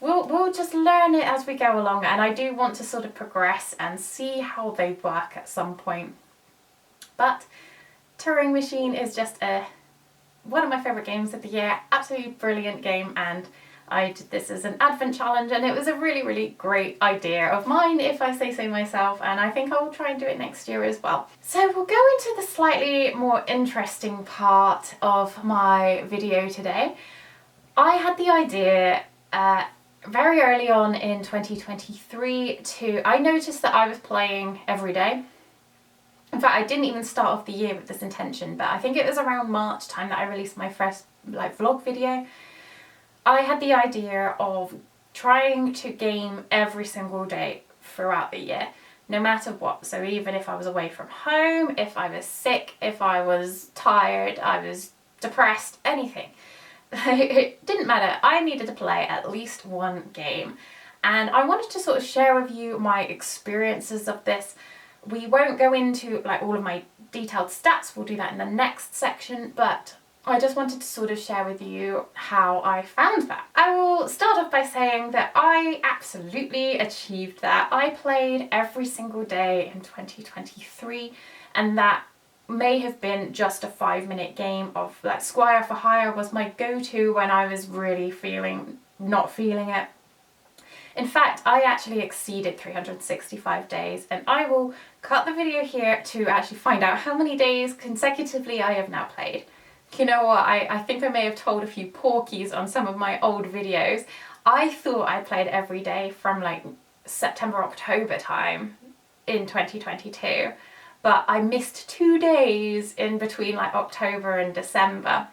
we'll just learn it as we go along, and I do want to sort of progress and see how they work at some point. But Turing Machine is just one of my favourite games of the year, absolutely brilliant game, and I did this as an Advent challenge, and it was a really, really great idea of mine, if I say so myself, and I think I will try and do it next year as well. So we'll go into the slightly more interesting part of my video today. I had the idea very early on in 2023 I noticed that I was playing every day. In fact, I didn't even start off the year with this intention, but I think it was around March time that I released my first like vlog video. I had the idea of trying to game every single day throughout the year, no matter what. So even if I was away from home, if I was sick, if I was tired, I was depressed, anything. It didn't matter. I needed to play at least one game. And I wanted to sort of share with you my experiences of this. We won't go into like all of my detailed stats, we'll do that in the next section, but I just wanted to sort of share with you how I found that. I will start off by saying that I absolutely achieved that. I played every single day in 2023, and that may have been just a 5-minute game of like Squire for Hire was my go-to when I was really not feeling it. In fact, I actually exceeded 365 days, and I will cut the video here to actually find out how many days consecutively I have now played. You know what, I think I may have told a few porkies on some of my old videos. I thought I played every day from like September, October time in 2022, but I missed 2 days in between like October and December.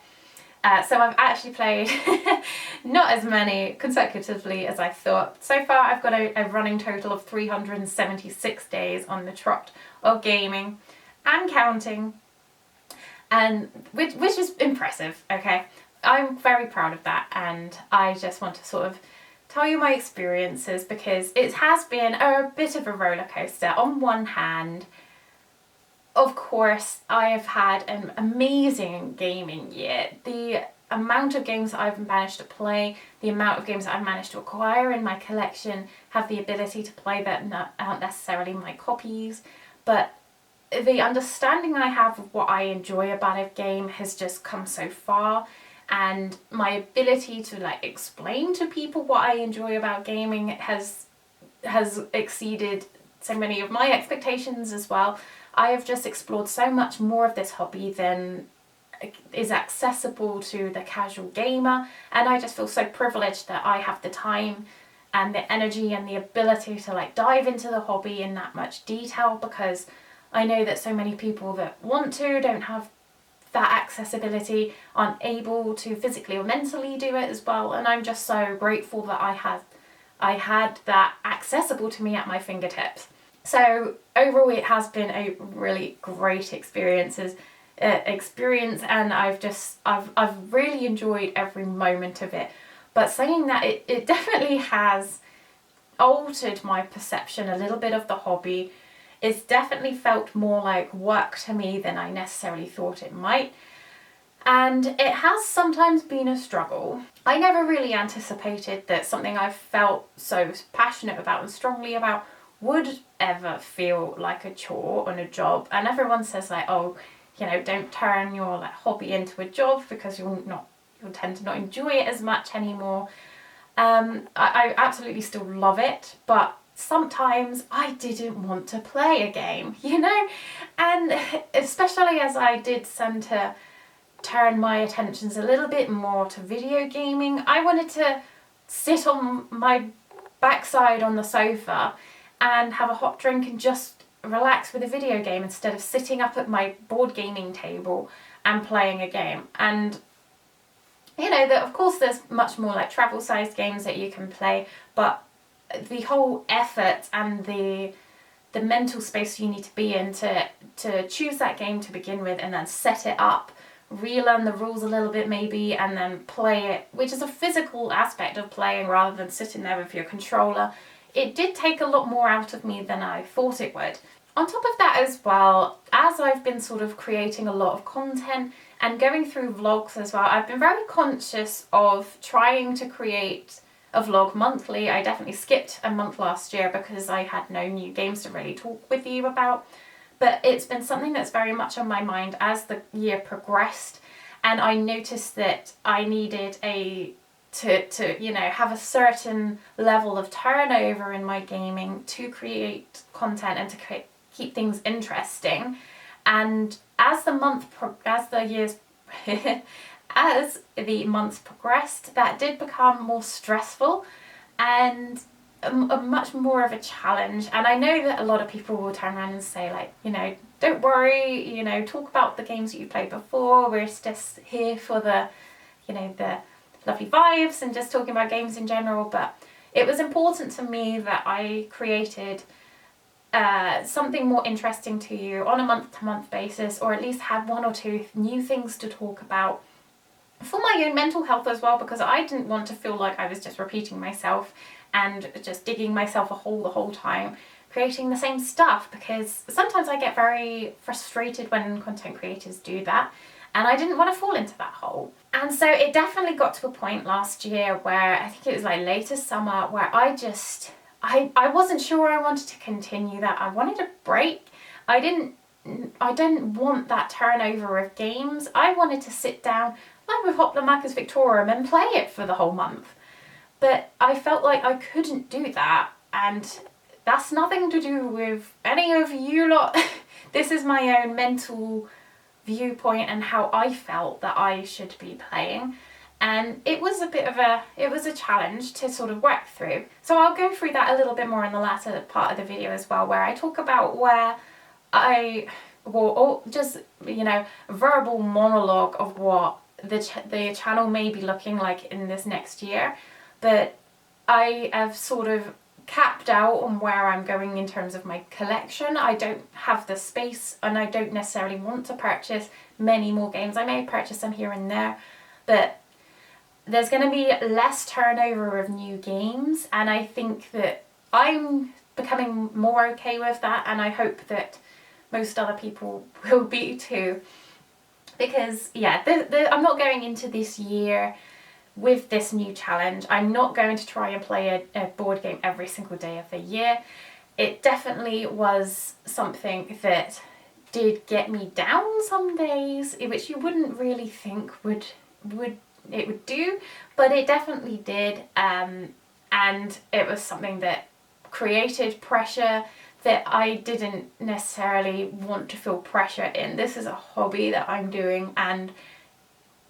So I've actually played not as many consecutively as I thought. So far I've got a running total of 376 days on the trot of gaming and counting, and which is impressive, okay? I'm very proud of that, and I just want to sort of tell you my experiences because it has been a bit of a roller coaster. On one hand, of course, I have had an amazing gaming year. The amount of games that I've managed to play, the amount of games that I've managed to acquire in my collection, have the ability to play that aren't necessarily my copies, but the understanding I have of what I enjoy about a game has just come so far, and my ability to like explain to people what I enjoy about gaming has exceeded so many of my expectations as well. I have just explored so much more of this hobby than is accessible to the casual gamer, and I just feel so privileged that I have the time and the energy and the ability to like dive into the hobby in that much detail, because I know that so many people that want to don't have that accessibility, aren't able to physically or mentally do it as well, and I'm just so grateful that I had that accessible to me at my fingertips. So overall it has been a really great experience, and I've really enjoyed every moment of it. But saying that, it definitely has altered my perception a little bit of the hobby. It's definitely felt more like work to me than I necessarily thought it might. And it has sometimes been a struggle. I never really anticipated that something I felt so passionate about and strongly about would ever feel like a chore and a job. And everyone says like, oh, you know, don't turn your like hobby into a job because you'll tend to not enjoy it as much anymore. I absolutely still love it, but sometimes I didn't want to play a game, you know? And especially as I did tend to turn my attentions a little bit more to video gaming, I wanted to sit on my backside on the sofa and have a hot drink and just relax with a video game instead of sitting up at my board gaming table and playing a game. And you know, that of course there's much more like travel sized games that you can play, but the whole effort and the mental space you need to be in to choose that game to begin with, and then set it up, relearn the rules a little bit maybe, and then play it, which is a physical aspect of playing rather than sitting there with your controller. It did take a lot more out of me than I thought it would. On top of that as well, as I've been sort of creating a lot of content and going through vlogs as well, I've been very conscious of trying to create a vlog monthly. I definitely skipped a month last year because I had no new games to really talk with you about, but it's been something that's very much on my mind as the year progressed, and I noticed that I needed to you know, have a certain level of turnover in my gaming to create content and to keep things interesting. And as the months progressed, that did become more stressful and a much more of a challenge. And I know that a lot of people will turn around and say like, you know, don't worry, you know, talk about the games that you played before, we're just here for the, you know, the lovely vibes and just talking about games in general. But it was important to me that I created something more interesting to you on a month-to-month basis, or at least had 1 or 2 new things to talk about for my own mental health as well, because I didn't want to feel like I was just repeating myself and just digging myself a hole the whole time creating the same stuff, because sometimes I get very frustrated when content creators do that, and I didn't want to fall into that hole. And so it definitely got to a point last year where I think it was like later summer where I wasn't sure I wanted to continue that. I wanted a break. I didn't want that turnover of games. I wanted to sit down like with Hop the Marcus Victorum and play it for the whole month. But I felt like I couldn't do that, and that's nothing to do with any of you lot. This is my own mental viewpoint and how I felt that I should be playing. And it was a challenge to sort of work through. So I'll go through that a little bit more in the latter part of the video as well, where I talk about where or just, you know, verbal monologue of what the channel may be looking like in this next year. But I have sort of capped out on where I'm going in terms of my collection. I don't have the space, and I don't necessarily want to purchase many more games. I may purchase them here and there, but there's going to be less turnover of new games, and I think that I'm becoming more okay with that, and I hope that most other people will be too. Because yeah, I'm not going into this year with this new challenge. I'm not going to try and play a board game every single day of the year. It definitely was something that did get me down some days, which you wouldn't really think would do, but it definitely did. And it was something that created pressure that I didn't necessarily want to feel pressure in. This is a hobby that I'm doing, and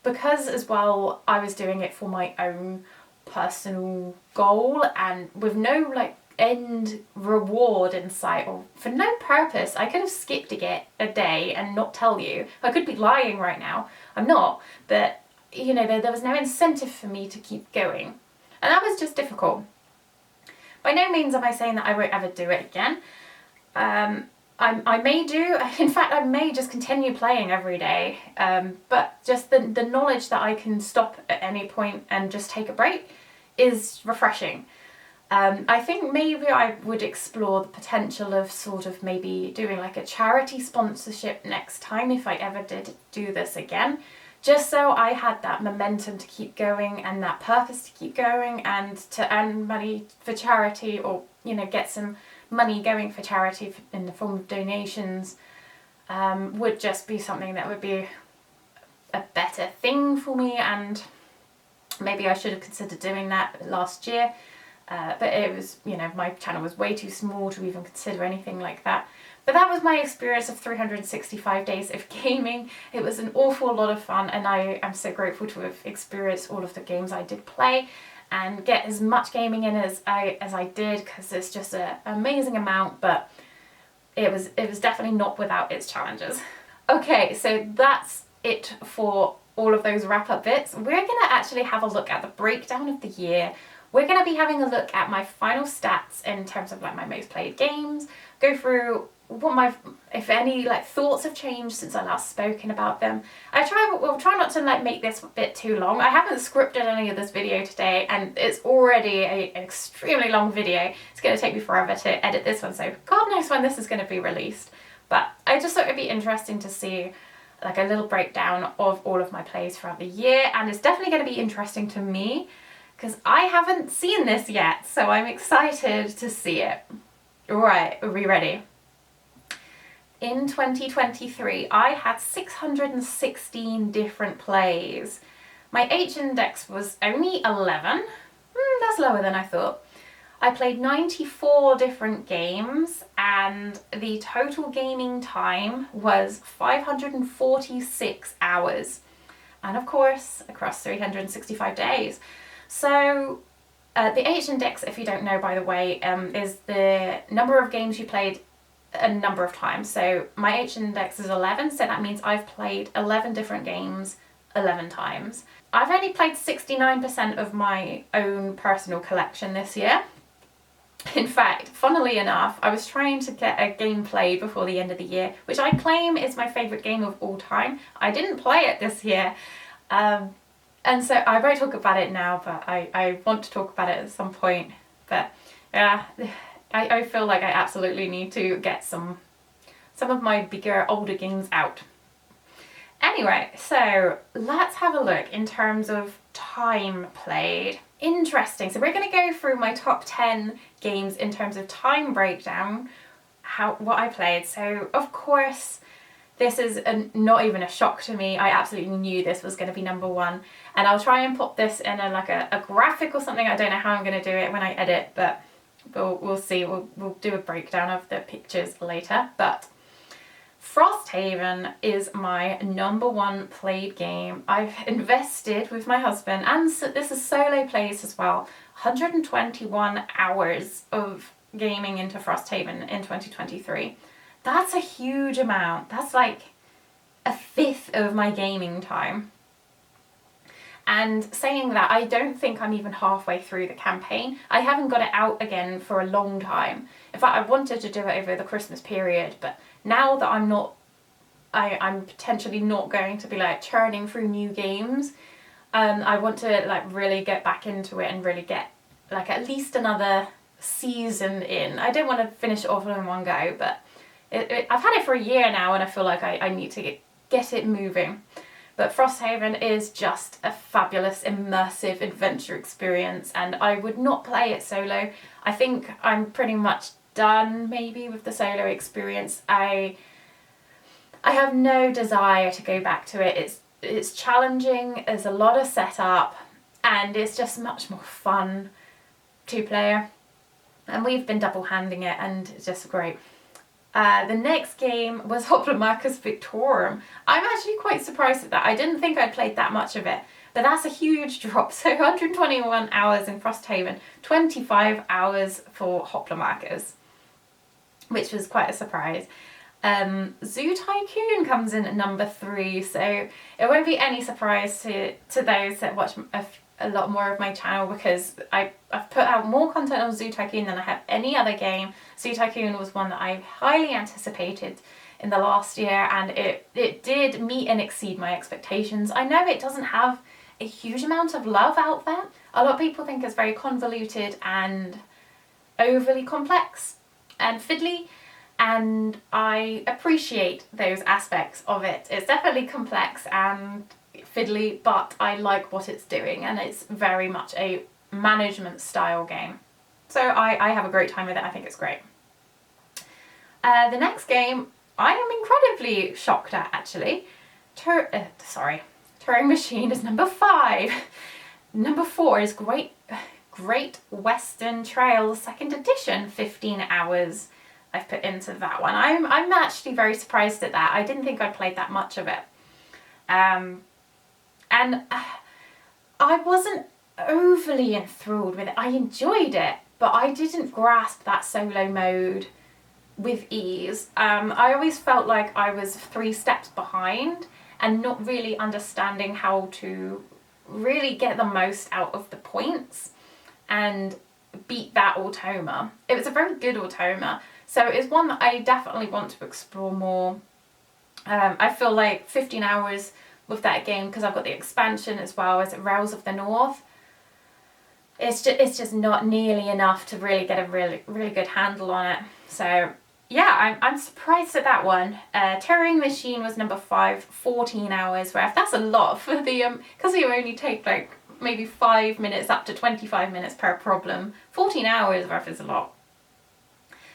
because as well I was doing it for my own personal goal and with no like end reward in sight, or for no purpose. I could have skipped a day and not tell you. I could be lying right now. I'm not, but you know, there was no incentive for me to keep going, and that was just difficult. By no means am I saying that I won't ever do it again. I may do, in fact I may just continue playing every day, but just the knowledge that I can stop at any point and just take a break is refreshing. I think maybe I would explore the potential of sort of maybe doing like a charity sponsorship next time if I ever did do this again, just so I had that momentum to keep going and that purpose to keep going and to earn money for charity, or you know, get some money going for charity in the form of donations, would just be something that would be a better thing for me. And maybe I should have considered doing that last year, but it was, you know, my channel was way too small to even consider anything like that. But that was my experience of 365 days of gaming. It was an awful lot of fun, and I am so grateful to have experienced all of the games I did play and get as much gaming in as I did, because it's just an amazing amount. But it was definitely not without its challenges. Okay, so that's it for all of those wrap up bits. We're gonna actually have a look at the breakdown of the year. We're gonna be having a look at my final stats in terms of like my most played games, go through what if any like thoughts have changed since I last spoken about them. We'll try not to like make this a bit too long. I haven't scripted any of this video today, and it's already an extremely long video. It's going to take me forever to edit this one, so God knows when this is going to be released. But I just thought it'd be interesting to see like a little breakdown of all of my plays throughout the year, and it's definitely going to be interesting to me because I haven't seen this yet, so I'm excited to see it. Alright, are we ready? In 2023, I had 616 different plays. My H index was only 11. That's lower than I thought. I played 94 different games, and the total gaming time was 546 hours. And of course, across 365 days. So the H index, if you don't know by the way, is the number of games you played a number of times. So my H index is 11, so that means I've played 11 different games 11 times. I've only played 69% of my own personal collection this year. In fact, funnily enough, I was trying to get a game played before the end of the year, which I claim is my favourite game of all time. I didn't play it this year, and so I won't talk about it now, but I want to talk about it at some point. But yeah, I feel like I absolutely need to get some of my bigger, older games out. Anyway, so let's have a look in terms of time played. Interesting. So we're going to go through my top 10 games in terms of time breakdown, what I played. So of course, this is not even a shock to me. I absolutely knew this was going to be number one, and I'll try and put this in a graphic or something. I don't know how I'm going to do it when I edit, but we'll see. We'll do a breakdown of the pictures later. But Frosthaven is my #1 played game. I've invested with my husband, and this is solo plays as well, 121 hours of gaming into Frosthaven in 2023. That's a huge amount. That's like a fifth of my gaming time. And saying that, I don't think I'm even halfway through the campaign. I haven't got it out again for a long time. In fact, I wanted to do it over the Christmas period, but now that I'm potentially not going to be like churning through new games, I want to like really get back into it and really get like at least another season in. I don't want to finish it off in one go, but I've had it for a year now, and I feel like I need to get it moving. But Frosthaven is just a fabulous, immersive adventure experience, and I would not play it solo. I think I'm pretty much done maybe with the solo experience. I have no desire to go back to it. It's challenging, there's a lot of setup, and it's just much more fun two-player. And we've been double-handing it, and it's just great. The next game was Hoplomachus Victorum. I'm actually quite surprised at that. I didn't think I'd played that much of it, but that's a huge drop. So 121 hours in Frosthaven, 25 hours for Hoplomachus, which was quite a surprise. Zoo Tycoon comes in at #3, so it won't be any surprise to those that watch a lot more of my channel, because I've put out more content on Zoo Tycoon than I have any other game. Zoo Tycoon was one that I highly anticipated in the last year, and it did meet and exceed my expectations. I know it doesn't have a huge amount of love out there. A lot of people think it's very convoluted and overly complex and fiddly, and I appreciate those aspects of it. It's definitely complex and fiddly, but I like what it's doing, and it's very much a management style game. So I have a great time with it. I think it's great. The next game I am incredibly shocked at, actually. Turing Machine is #5. #4 is Great Western Trail 2nd Edition, 15 hours I've put into that one. I'm actually very surprised at that. I didn't think I'd played that much of it. And I wasn't overly enthralled with it. I enjoyed it, but I didn't grasp that solo mode with ease. I always felt like I was 3 steps behind and not really understanding how to really get the most out of the points and beat that automa. It was a very good automa, so it's one that I definitely want to explore more. I feel like 15 hours with that game, because I've got the expansion as well as Rails of the North, it's just not nearly enough to really get a really good handle on it. So yeah, I'm surprised at that one. Turing Machine was #5, 14 hours worth. That's a lot for the because you only take like maybe 5 minutes up to 25 minutes per problem. 14 hours worth is a lot.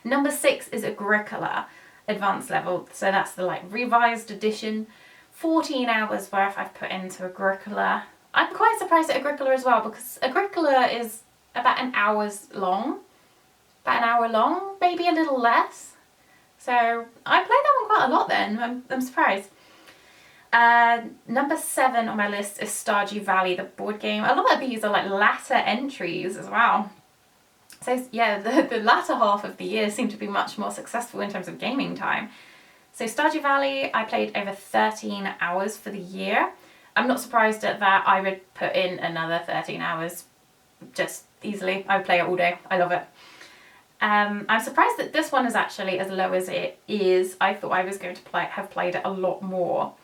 #6 is Agricola Advanced Level, so that's the like revised edition. 14 hours worth I've put into Agricola. I'm quite surprised at Agricola as well, because Agricola is about an hour long, maybe a little less. So I played that one quite a lot then. I'm surprised. #7 on my list is Stardew Valley, the board game. A lot of these are like latter entries as well. So yeah, the latter half of the year seemed to be much more successful in terms of gaming time. So Stardew Valley, I played over 13 hours for the year. I'm not surprised at that. I would put in another 13 hours just easily. I would play it all day. I love it. I'm surprised that this one is actually as low as it is. I thought I was going to have played it a lot more.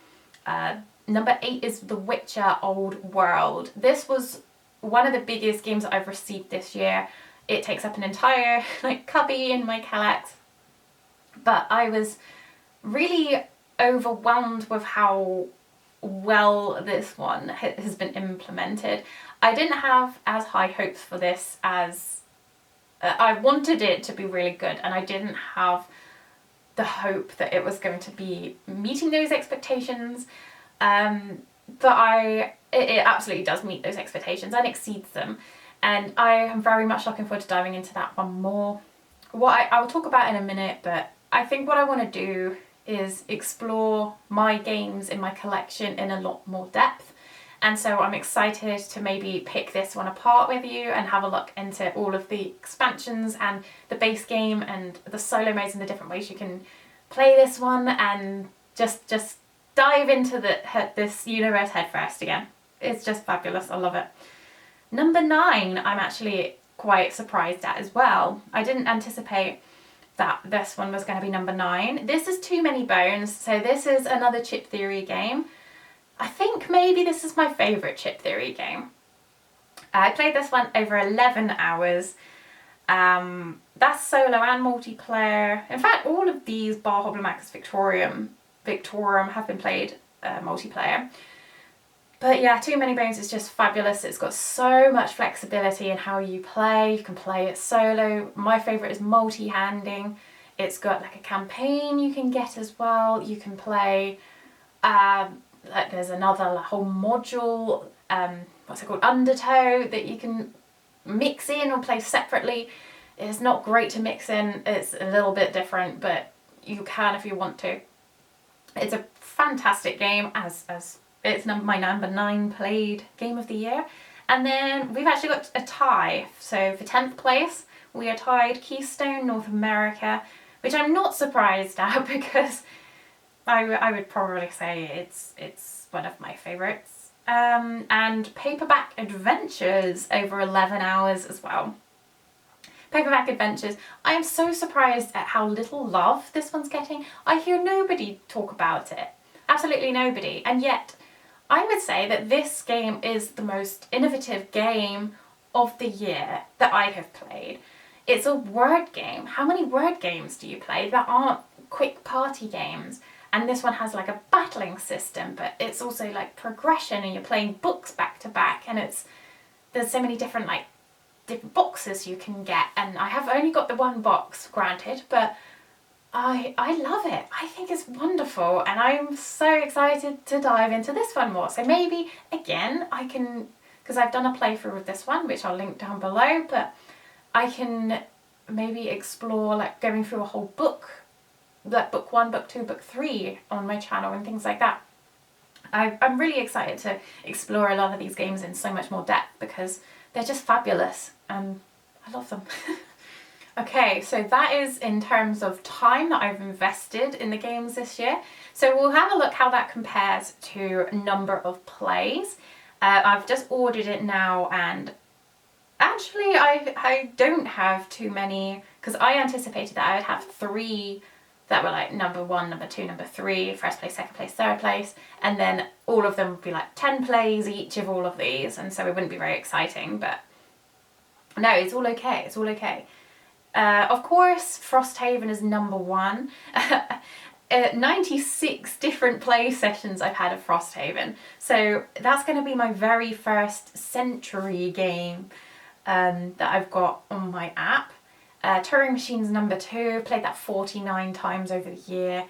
#8 is The Witcher Old World. This was one of the biggest games that I've received this year. It takes up an entire like cubby in my collect. But I was really overwhelmed with how well this one has been implemented. I didn't have as high hopes for this as I wanted it to be really good, and I didn't have the hope that it was going to be meeting those expectations. But it absolutely does meet those expectations and exceeds them, and I am very much looking forward to diving into that one more. What I will talk about in a minute, but I think what I want to do is explore my games in my collection in a lot more depth. And so I'm excited to maybe pick this one apart with you and have a look into all of the expansions and the base game and the solo modes and the different ways you can play this one, and just dive into this universe headfirst again. It's just fabulous. I love it. Number 9, I'm actually quite surprised at as well. I didn't anticipate that this one was going to be number 9. This is Too Many Bones. So this is another chip theory game. I think maybe this is my favourite chip theory game. I played this one over 11 hours. That's solo and multiplayer. In fact, all of these bar Hoplomachus Victorum have been played multiplayer. But yeah, Too Many Bones is just fabulous. It's got so much flexibility in how you play. You can play it solo. My favourite is multi-handing. It's got like a campaign you can get as well. You can play, like there's another whole module, what's it called, Undertow, that you can mix in or play separately. It's not great to mix in. It's a little bit different, but you can if you want to. It's a fantastic game, as it's my number 9 played game of the year. And then we've actually got a tie. So for 10th place, we are tied Keystone North America, which I'm not surprised at because I would probably say it's one of my favourites. And Paperback Adventures over 11 hours as well. Paperback Adventures, I am so surprised at how little love this one's getting. I hear nobody talk about it. Absolutely nobody. And yet, I would say that this game is the most innovative game of the year that I have played. It's a word game. How many word games do you play that aren't quick party games? And this one has like a battling system, but it's also like progression, and you're playing books back to back, and there's so many different boxes you can get. And I have only got the one box, granted, but I love it. I think it's wonderful, and I'm so excited to dive into this one more. So maybe, again, I can, because I've done a playthrough of this one, which I'll link down below, but I can maybe explore like going through a whole book, like book 1, book 2, book 3 on my channel and things like that. I'm really excited to explore a lot of these games in so much more depth because they're just fabulous and I love them. Okay, so that is in terms of time that I've invested in the games this year. So we'll have a look how that compares to number of plays. I've just ordered it now, and actually I don't have too many, because I anticipated that I would have 3 that were like number 1, number 2, number 3, first place, second place, third place, and then all of them would be like 10 plays each of all of these, and so it wouldn't be very exciting, but no, it's all okay, it's all okay. Of course, Frosthaven is number 1. 96 different play sessions I've had of Frosthaven. So that's going to be my very first Century game that I've got on my app. Turing Machine's number 2. Played that 49 times over the year.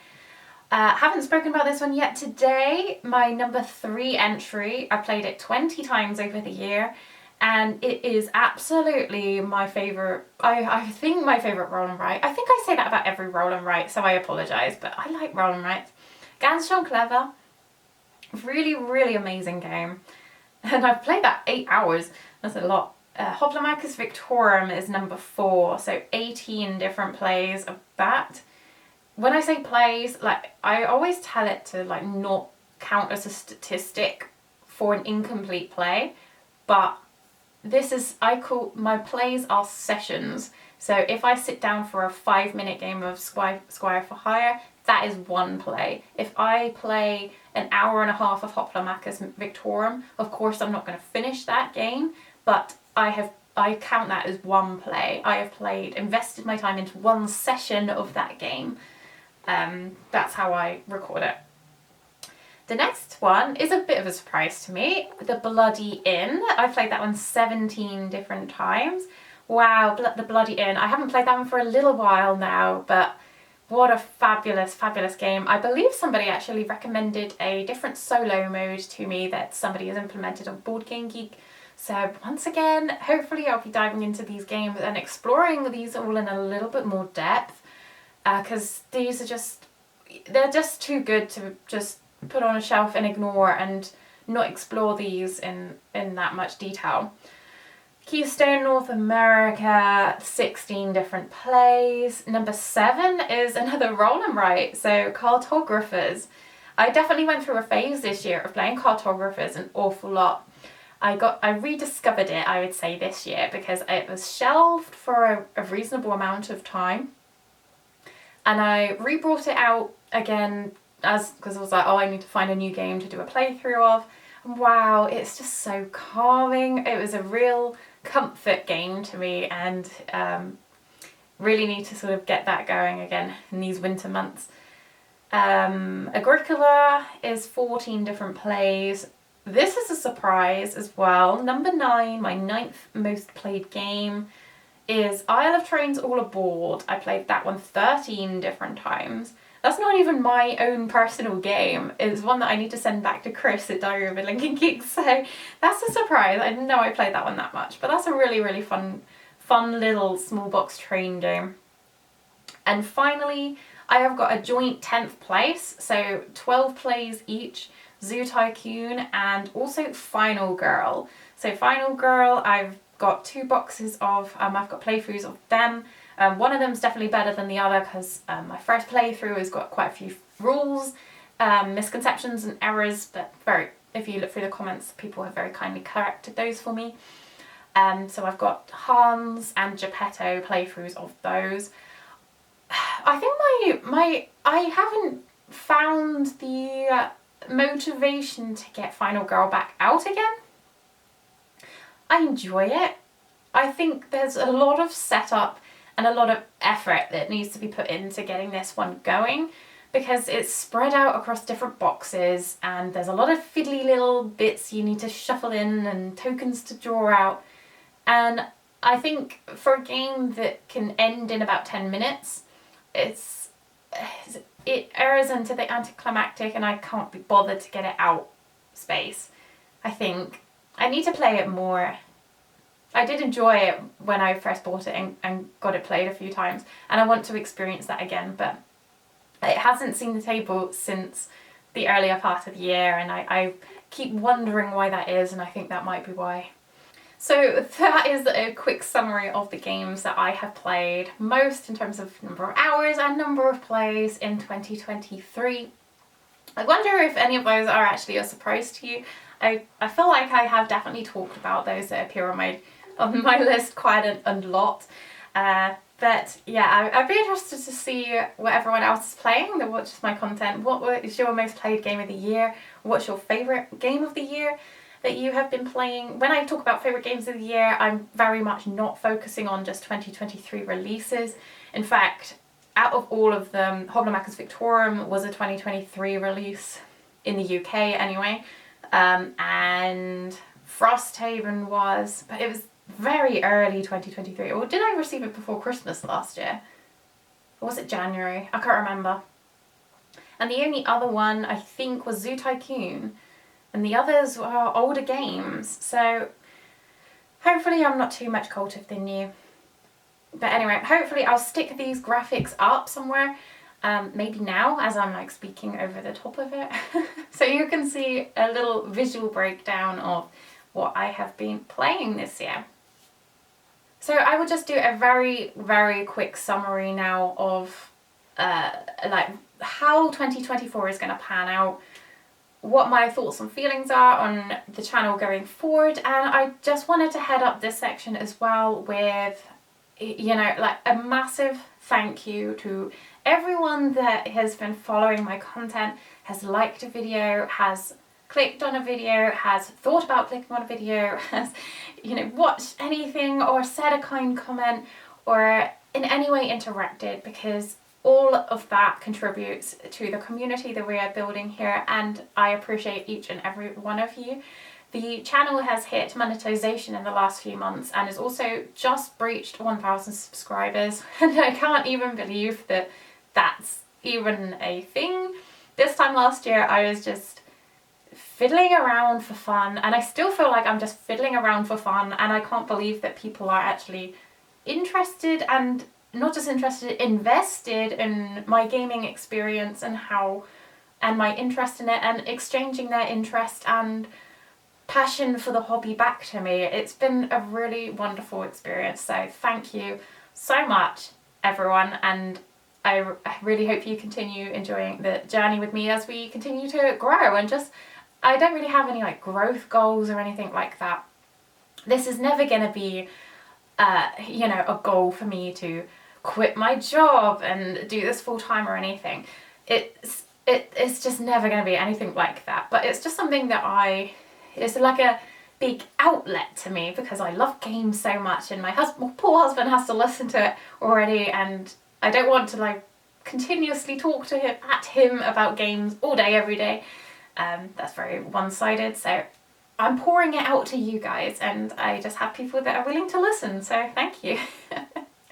Haven't spoken about this one yet today. My number 3 entry. I played it 20 times over the year. And it is absolutely my favourite, I think my favourite roll and write. I think I say that about every roll and write, so I apologise, but I like roll and writes. Ganz schön clever. Really, really amazing game. And I've played that 8 hours. That's a lot. Hoplomachus Victorum is number 4, so 18 different plays of that. When I say plays, like, I always tell it to like not count as a statistic for an incomplete play, but this is, I call, my plays are sessions. So if I sit down for a 5-minute game of Squire for Hire, that is 1 play. If I play an hour and a half of Hoplomachus Victorum, of course I'm not going to finish that game, but I count that as 1 play. I have invested my time into 1 session of that game. That's how I record it. The next one is a bit of a surprise to me, The Bloody Inn. I played that one 17 different times. Wow, The Bloody Inn. I haven't played that one for a little while now, but what a fabulous, fabulous game. I believe somebody actually recommended a different solo mode to me that somebody has implemented on Board Game Geek. So once again, hopefully I'll be diving into these games and exploring these all in a little bit more depth, because these are just, they're just too good to just put on a shelf and ignore and not explore these in that much detail. Keystone North America, 16 different plays. Number 7 is another roll and write, so cartographers. I definitely went through a phase this year of playing cartographers an awful lot. I rediscovered it, I would say, this year because it was shelved for a reasonable amount of time. And I re-brought it out again because I was like, oh, I need to find a new game to do a playthrough of. And wow, it's just so calming. It was a real comfort game to me, and really need to sort of get that going again in these winter months. Agricola is 14 different plays. This is a surprise as well. Number 9, my 9th most played game, is Isle of Trains All Aboard. I played that one 13 different times. That's not even my own personal game. It's one that I need to send back to Chris at Diary of a Lincoln Geek, so that's a surprise. I didn't know I played that one that much, but that's a really, really fun little small box train game. And finally, I have got a joint 10th place, so 12 plays each, Zoo Tycoon and also Final Girl. So Final Girl, I've got 2 boxes of, I've got playthroughs of them. One of them's definitely better than the other because my first playthrough has got quite a few rules, misconceptions and errors, but if you look through the comments, people have very kindly corrected those for me. So I've got Hans and Geppetto playthroughs of those. I think I haven't found the motivation to get Final Girl back out again. I enjoy it. I think there's a lot of setup and a lot of effort that needs to be put into getting this one going because it's spread out across different boxes and there's a lot of fiddly little bits you need to shuffle in and tokens to draw out. And I think for a game that can end in about 10 minutes, it errs into the anticlimactic and I can't be bothered to get it out space. I think I need to play it more. I did enjoy it when I first bought it and got it played a few times, and I want to experience that again, but it hasn't seen the table since the earlier part of the year, and I keep wondering why that is, and I think that might be why. So that is a quick summary of the games that I have played most in terms of number of hours and number of plays in 2023. I wonder if any of those are actually a surprise to you. I feel like I have definitely talked about those that appear on my list quite a lot. But yeah, I'd be interested to see what everyone else is playing that watches my content. What is your most played game of the year? What's your favourite game of the year that you have been playing? When I talk about favourite games of the year, I'm very much not focusing on just 2023 releases. In fact, out of all of them, Hoblomachus Victorum was a 2023 release, in the UK anyway, and Frosthaven was, but it was very early 2023. Or did I receive it before Christmas last year? Or was it January? I can't remember. And the only other one I think was Zoo Tycoon, and the others were older games, so hopefully I'm not too much colder than you. But anyway, hopefully I'll stick these graphics up somewhere, maybe now as I'm like speaking over the top of it, so you can see a little visual breakdown of what I have been playing this year. So I will just do a very, very quick summary now of like how 2024 is going to pan out, what my thoughts and feelings are on the channel going forward, and I just wanted to head up this section as well with, you know, like a massive thank you to everyone that has been following my content, has liked a video, has clicked on a video, has thought about clicking on a video, has, you know, watched anything or said a kind comment or in any way interacted, because all of that contributes to the community that we are building here, and I appreciate each and every one of you. The channel has hit monetization in the last few months and has also just breached 1,000 subscribers, and I can't even believe that that's even a thing. This time last year I was just fiddling around for fun, and I still feel like I'm just fiddling around for fun, and I can't believe that people are actually interested and not just interested, invested in my gaming experience and my interest in it, and exchanging their interest and passion for the hobby back to me. It's been a really wonderful experience, so thank you so much, everyone, and I really hope you continue enjoying the journey with me as we continue to grow. And just, I don't really have any like growth goals or anything like that. This is never going to be you know, a goal for me to quit my job and do this full time or anything. It's just never going to be anything like that. But it's just something that it's like a big outlet to me, because I love games so much, and my poor husband has to listen to it already, and I don't want to like continuously talk to him about games all day, every day. That's very one-sided. So I'm pouring it out to you guys, and I just have people that are willing to listen, so thank you.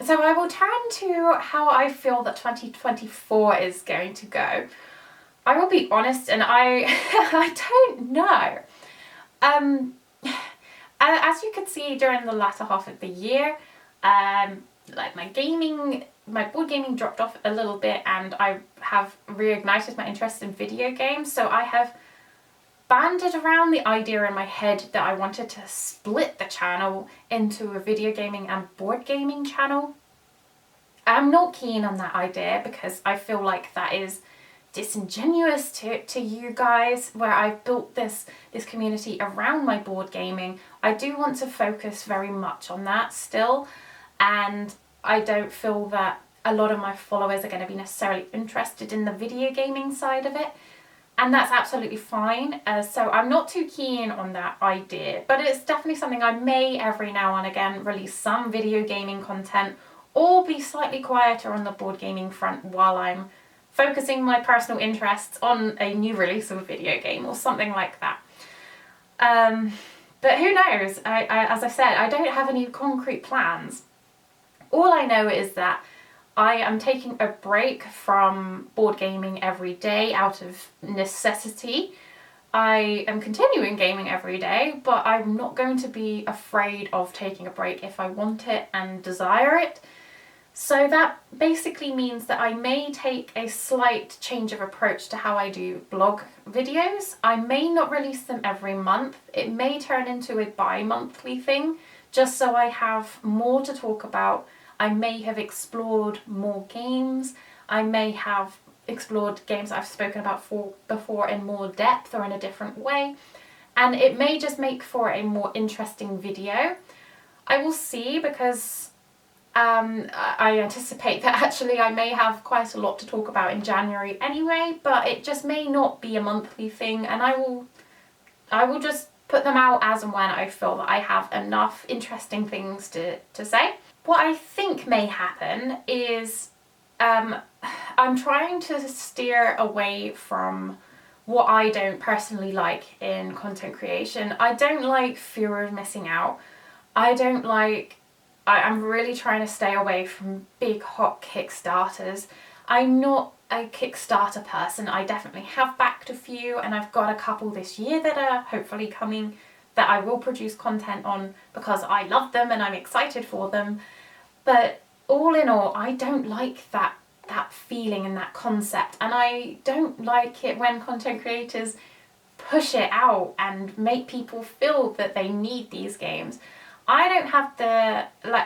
So I will turn to how I feel that 2024 is going to go. I will be honest, and I don't know. As you could see during the latter half of the year, like my board gaming dropped off a little bit, and I have reignited my interest in video games. So I have banded around the idea in my head that I wanted to split the channel into a video gaming and board gaming channel. I'm not keen on that idea, because I feel like that is disingenuous to you guys, where I've built this community around my board gaming. I do want to focus very much on that still, and I don't feel that a lot of my followers are going to be necessarily interested in the video gaming side of it. And that's absolutely fine. So I'm not too keen on that idea, but it's definitely something I may every now and again release some video gaming content, or be slightly quieter on the board gaming front while I'm focusing my personal interests on a new release of a video game or something like that. But who knows? As I said, I don't have any concrete plans. All I know is that I am taking a break from board gaming every day out of necessity. I am continuing gaming every day, but I'm not going to be afraid of taking a break if I want it and desire it. So that basically means that I may take a slight change of approach to how I do blog videos. I may not release them every month. It may turn into a bi-monthly thing, just so I have more to talk about. I may have explored more games. I may have explored games I've spoken about before in more depth or in a different way. And it may just make for a more interesting video. I will see, because I anticipate that actually I may have quite a lot to talk about in January anyway, but it just may not be a monthly thing, and I will just put them out as and when I feel that I have enough interesting things to say. What I think may happen is I'm trying to steer away from what I don't personally like in content creation. I don't like fear of missing out. I'm really trying to stay away from big hot Kickstarters. I'm not a Kickstarter person. I definitely have backed a few, and I've got a couple this year that are hopefully coming that I will produce content on, because I love them and I'm excited for them. But all in all, I don't like that feeling and that concept, and I don't like it when content creators push it out and make people feel that they need these games. I don't have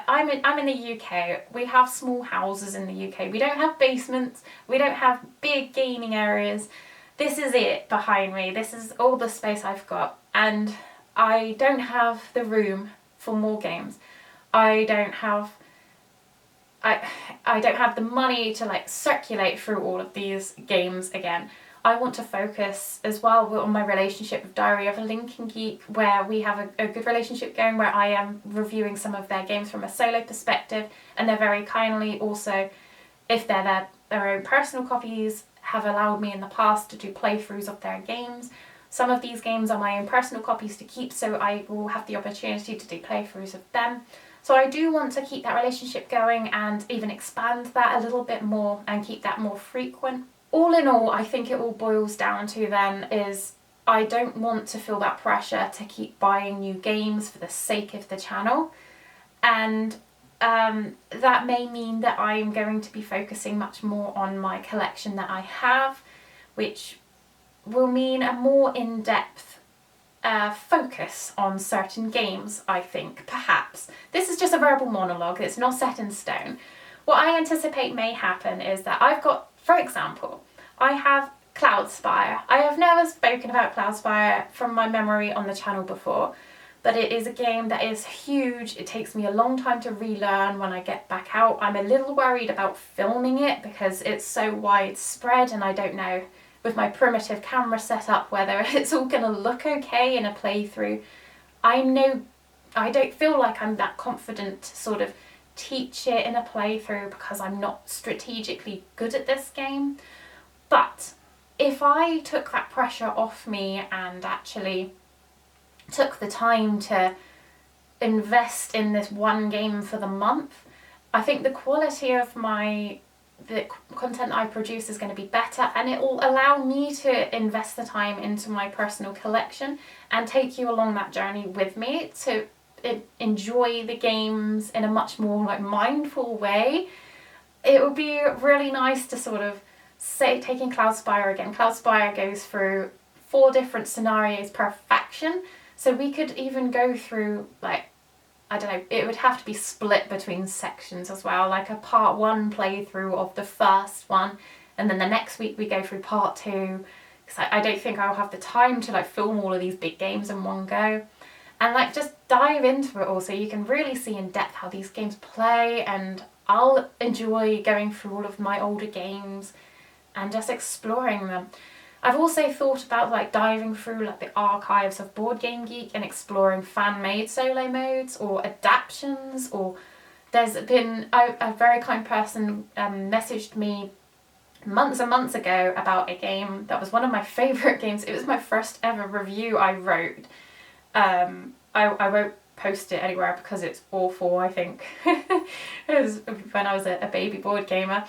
I'm in the UK. We have small houses in the UK. We don't have basements. We don't have big gaming areas. This is it behind me. This is all the space I've got, and I don't have the room for more games. I don't have the money to circulate through all of these games again. I want to focus as well on my relationship with Diary of a Lincoln Geek, where we have a good relationship going, where I am reviewing some of their games from a solo perspective, and they're very kindly also, if they're their own personal copies, have allowed me in the past to do playthroughs of their games. Some of these games are my own personal copies to keep, so I will have the opportunity to do playthroughs of them. So I do want to keep that relationship going and even expand that a little bit more and keep that more frequent. All in all, I think it all boils down to then is I don't want to feel that pressure to keep buying new games for the sake of the channel. And that may mean that I'm going to be focusing much more on my collection that I have, which will mean a more in-depth focus on certain games, I think, perhaps. This is just a verbal monologue, it's not set in stone. What I anticipate may happen is that I've got, for example, I have Cloudspire. I have never spoken about Cloudspire from my memory on the channel before, but it is a game that is huge. It takes me a long time to relearn when I get back out. I'm a little worried about filming it because it's so widespread and I don't know with my primitive camera setup whether it's all going to look okay in a playthrough. I don't feel like I'm that confident to sort of teach it in a playthrough because I'm not strategically good at this game. But if I took that pressure off me and actually took the time to invest in this one game for the month, I think the quality of the content I produce is going to be better, and it will allow me to invest the time into my personal collection and take you along that journey with me to enjoy the games in a much more like mindful way. It would be really nice to sort of say, taking Cloudspire again, Cloudspire goes through 4 different scenarios per faction, so we could even go through, like, I don't know, it would have to be split between sections as well, like a part 1 playthrough of the first one, and then the next week we go through part 2, because I don't think I'll have the time to like film all of these big games in one go, and like just dive into it all so you can really see in depth how these games play, and I'll enjoy going through all of my older games and just exploring them. I've also thought about like diving through like the archives of Board Game Geek and exploring fan-made solo modes or adaptions, or there's been a very kind person messaged me months and months ago about a game that was one of my favourite games. It was my first ever review I wrote. I won't post it anywhere because it's awful, I think. It was when I was a baby board gamer.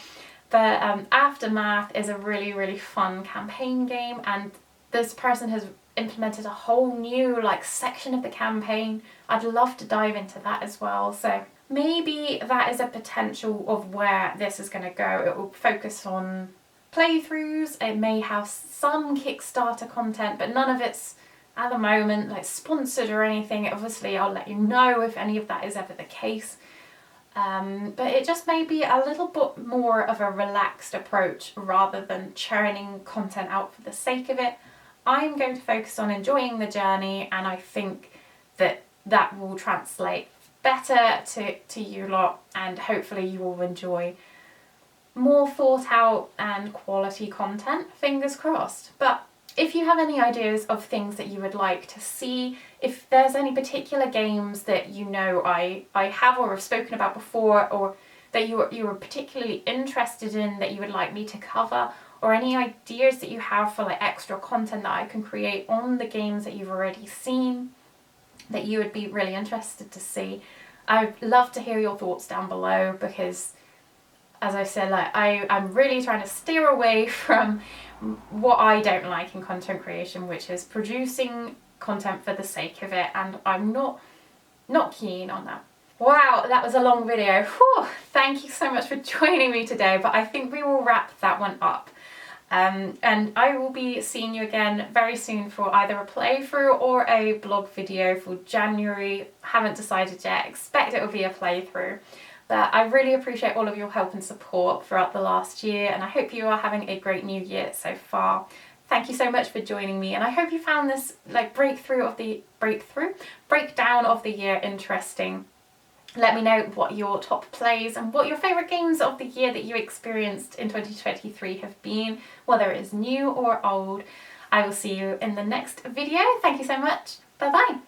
But Aftermath is a really, really fun campaign game, and this person has implemented a whole new like section of the campaign. I'd love to dive into that as well. So maybe that is a potential of where this is going to go. It will focus on playthroughs. It may have some Kickstarter content, but none of it's at the moment like sponsored or anything. Obviously I'll let you know if any of that is ever the case. But it just may be a little bit more of a relaxed approach rather than churning content out for the sake of it. I'm going to focus on enjoying the journey, and I think that that will translate better to you lot, and hopefully you will enjoy more thought out and quality content, fingers crossed. But if you have any ideas of things that you would like to see, if there's any particular games that you know I have or have spoken about before, or that you are particularly interested in that you would like me to cover, or any ideas that you have for like extra content that I can create on the games that you've already seen that you would be really interested to see, I'd love to hear your thoughts down below, because as I said, like I'm really trying to steer away from what I don't like in content creation, which is producing content for the sake of it, and I'm not keen on that. Wow, that was a long video. Whew, thank you so much for joining me today, but I think we will wrap that one up. And I will be seeing you again very soon for either a playthrough or a blog video for January. Haven't decided yet, expect it will be a playthrough. But I really appreciate all of your help and support throughout the last year, and I hope you are having a great new year so far. Thank you so much for joining me, and I hope you found this like breakdown of the year interesting. Let me know what your top plays and what your favourite games of the year that you experienced in 2023 have been, whether it is new or old. I will see you in the next video. Thank you so much. Bye bye.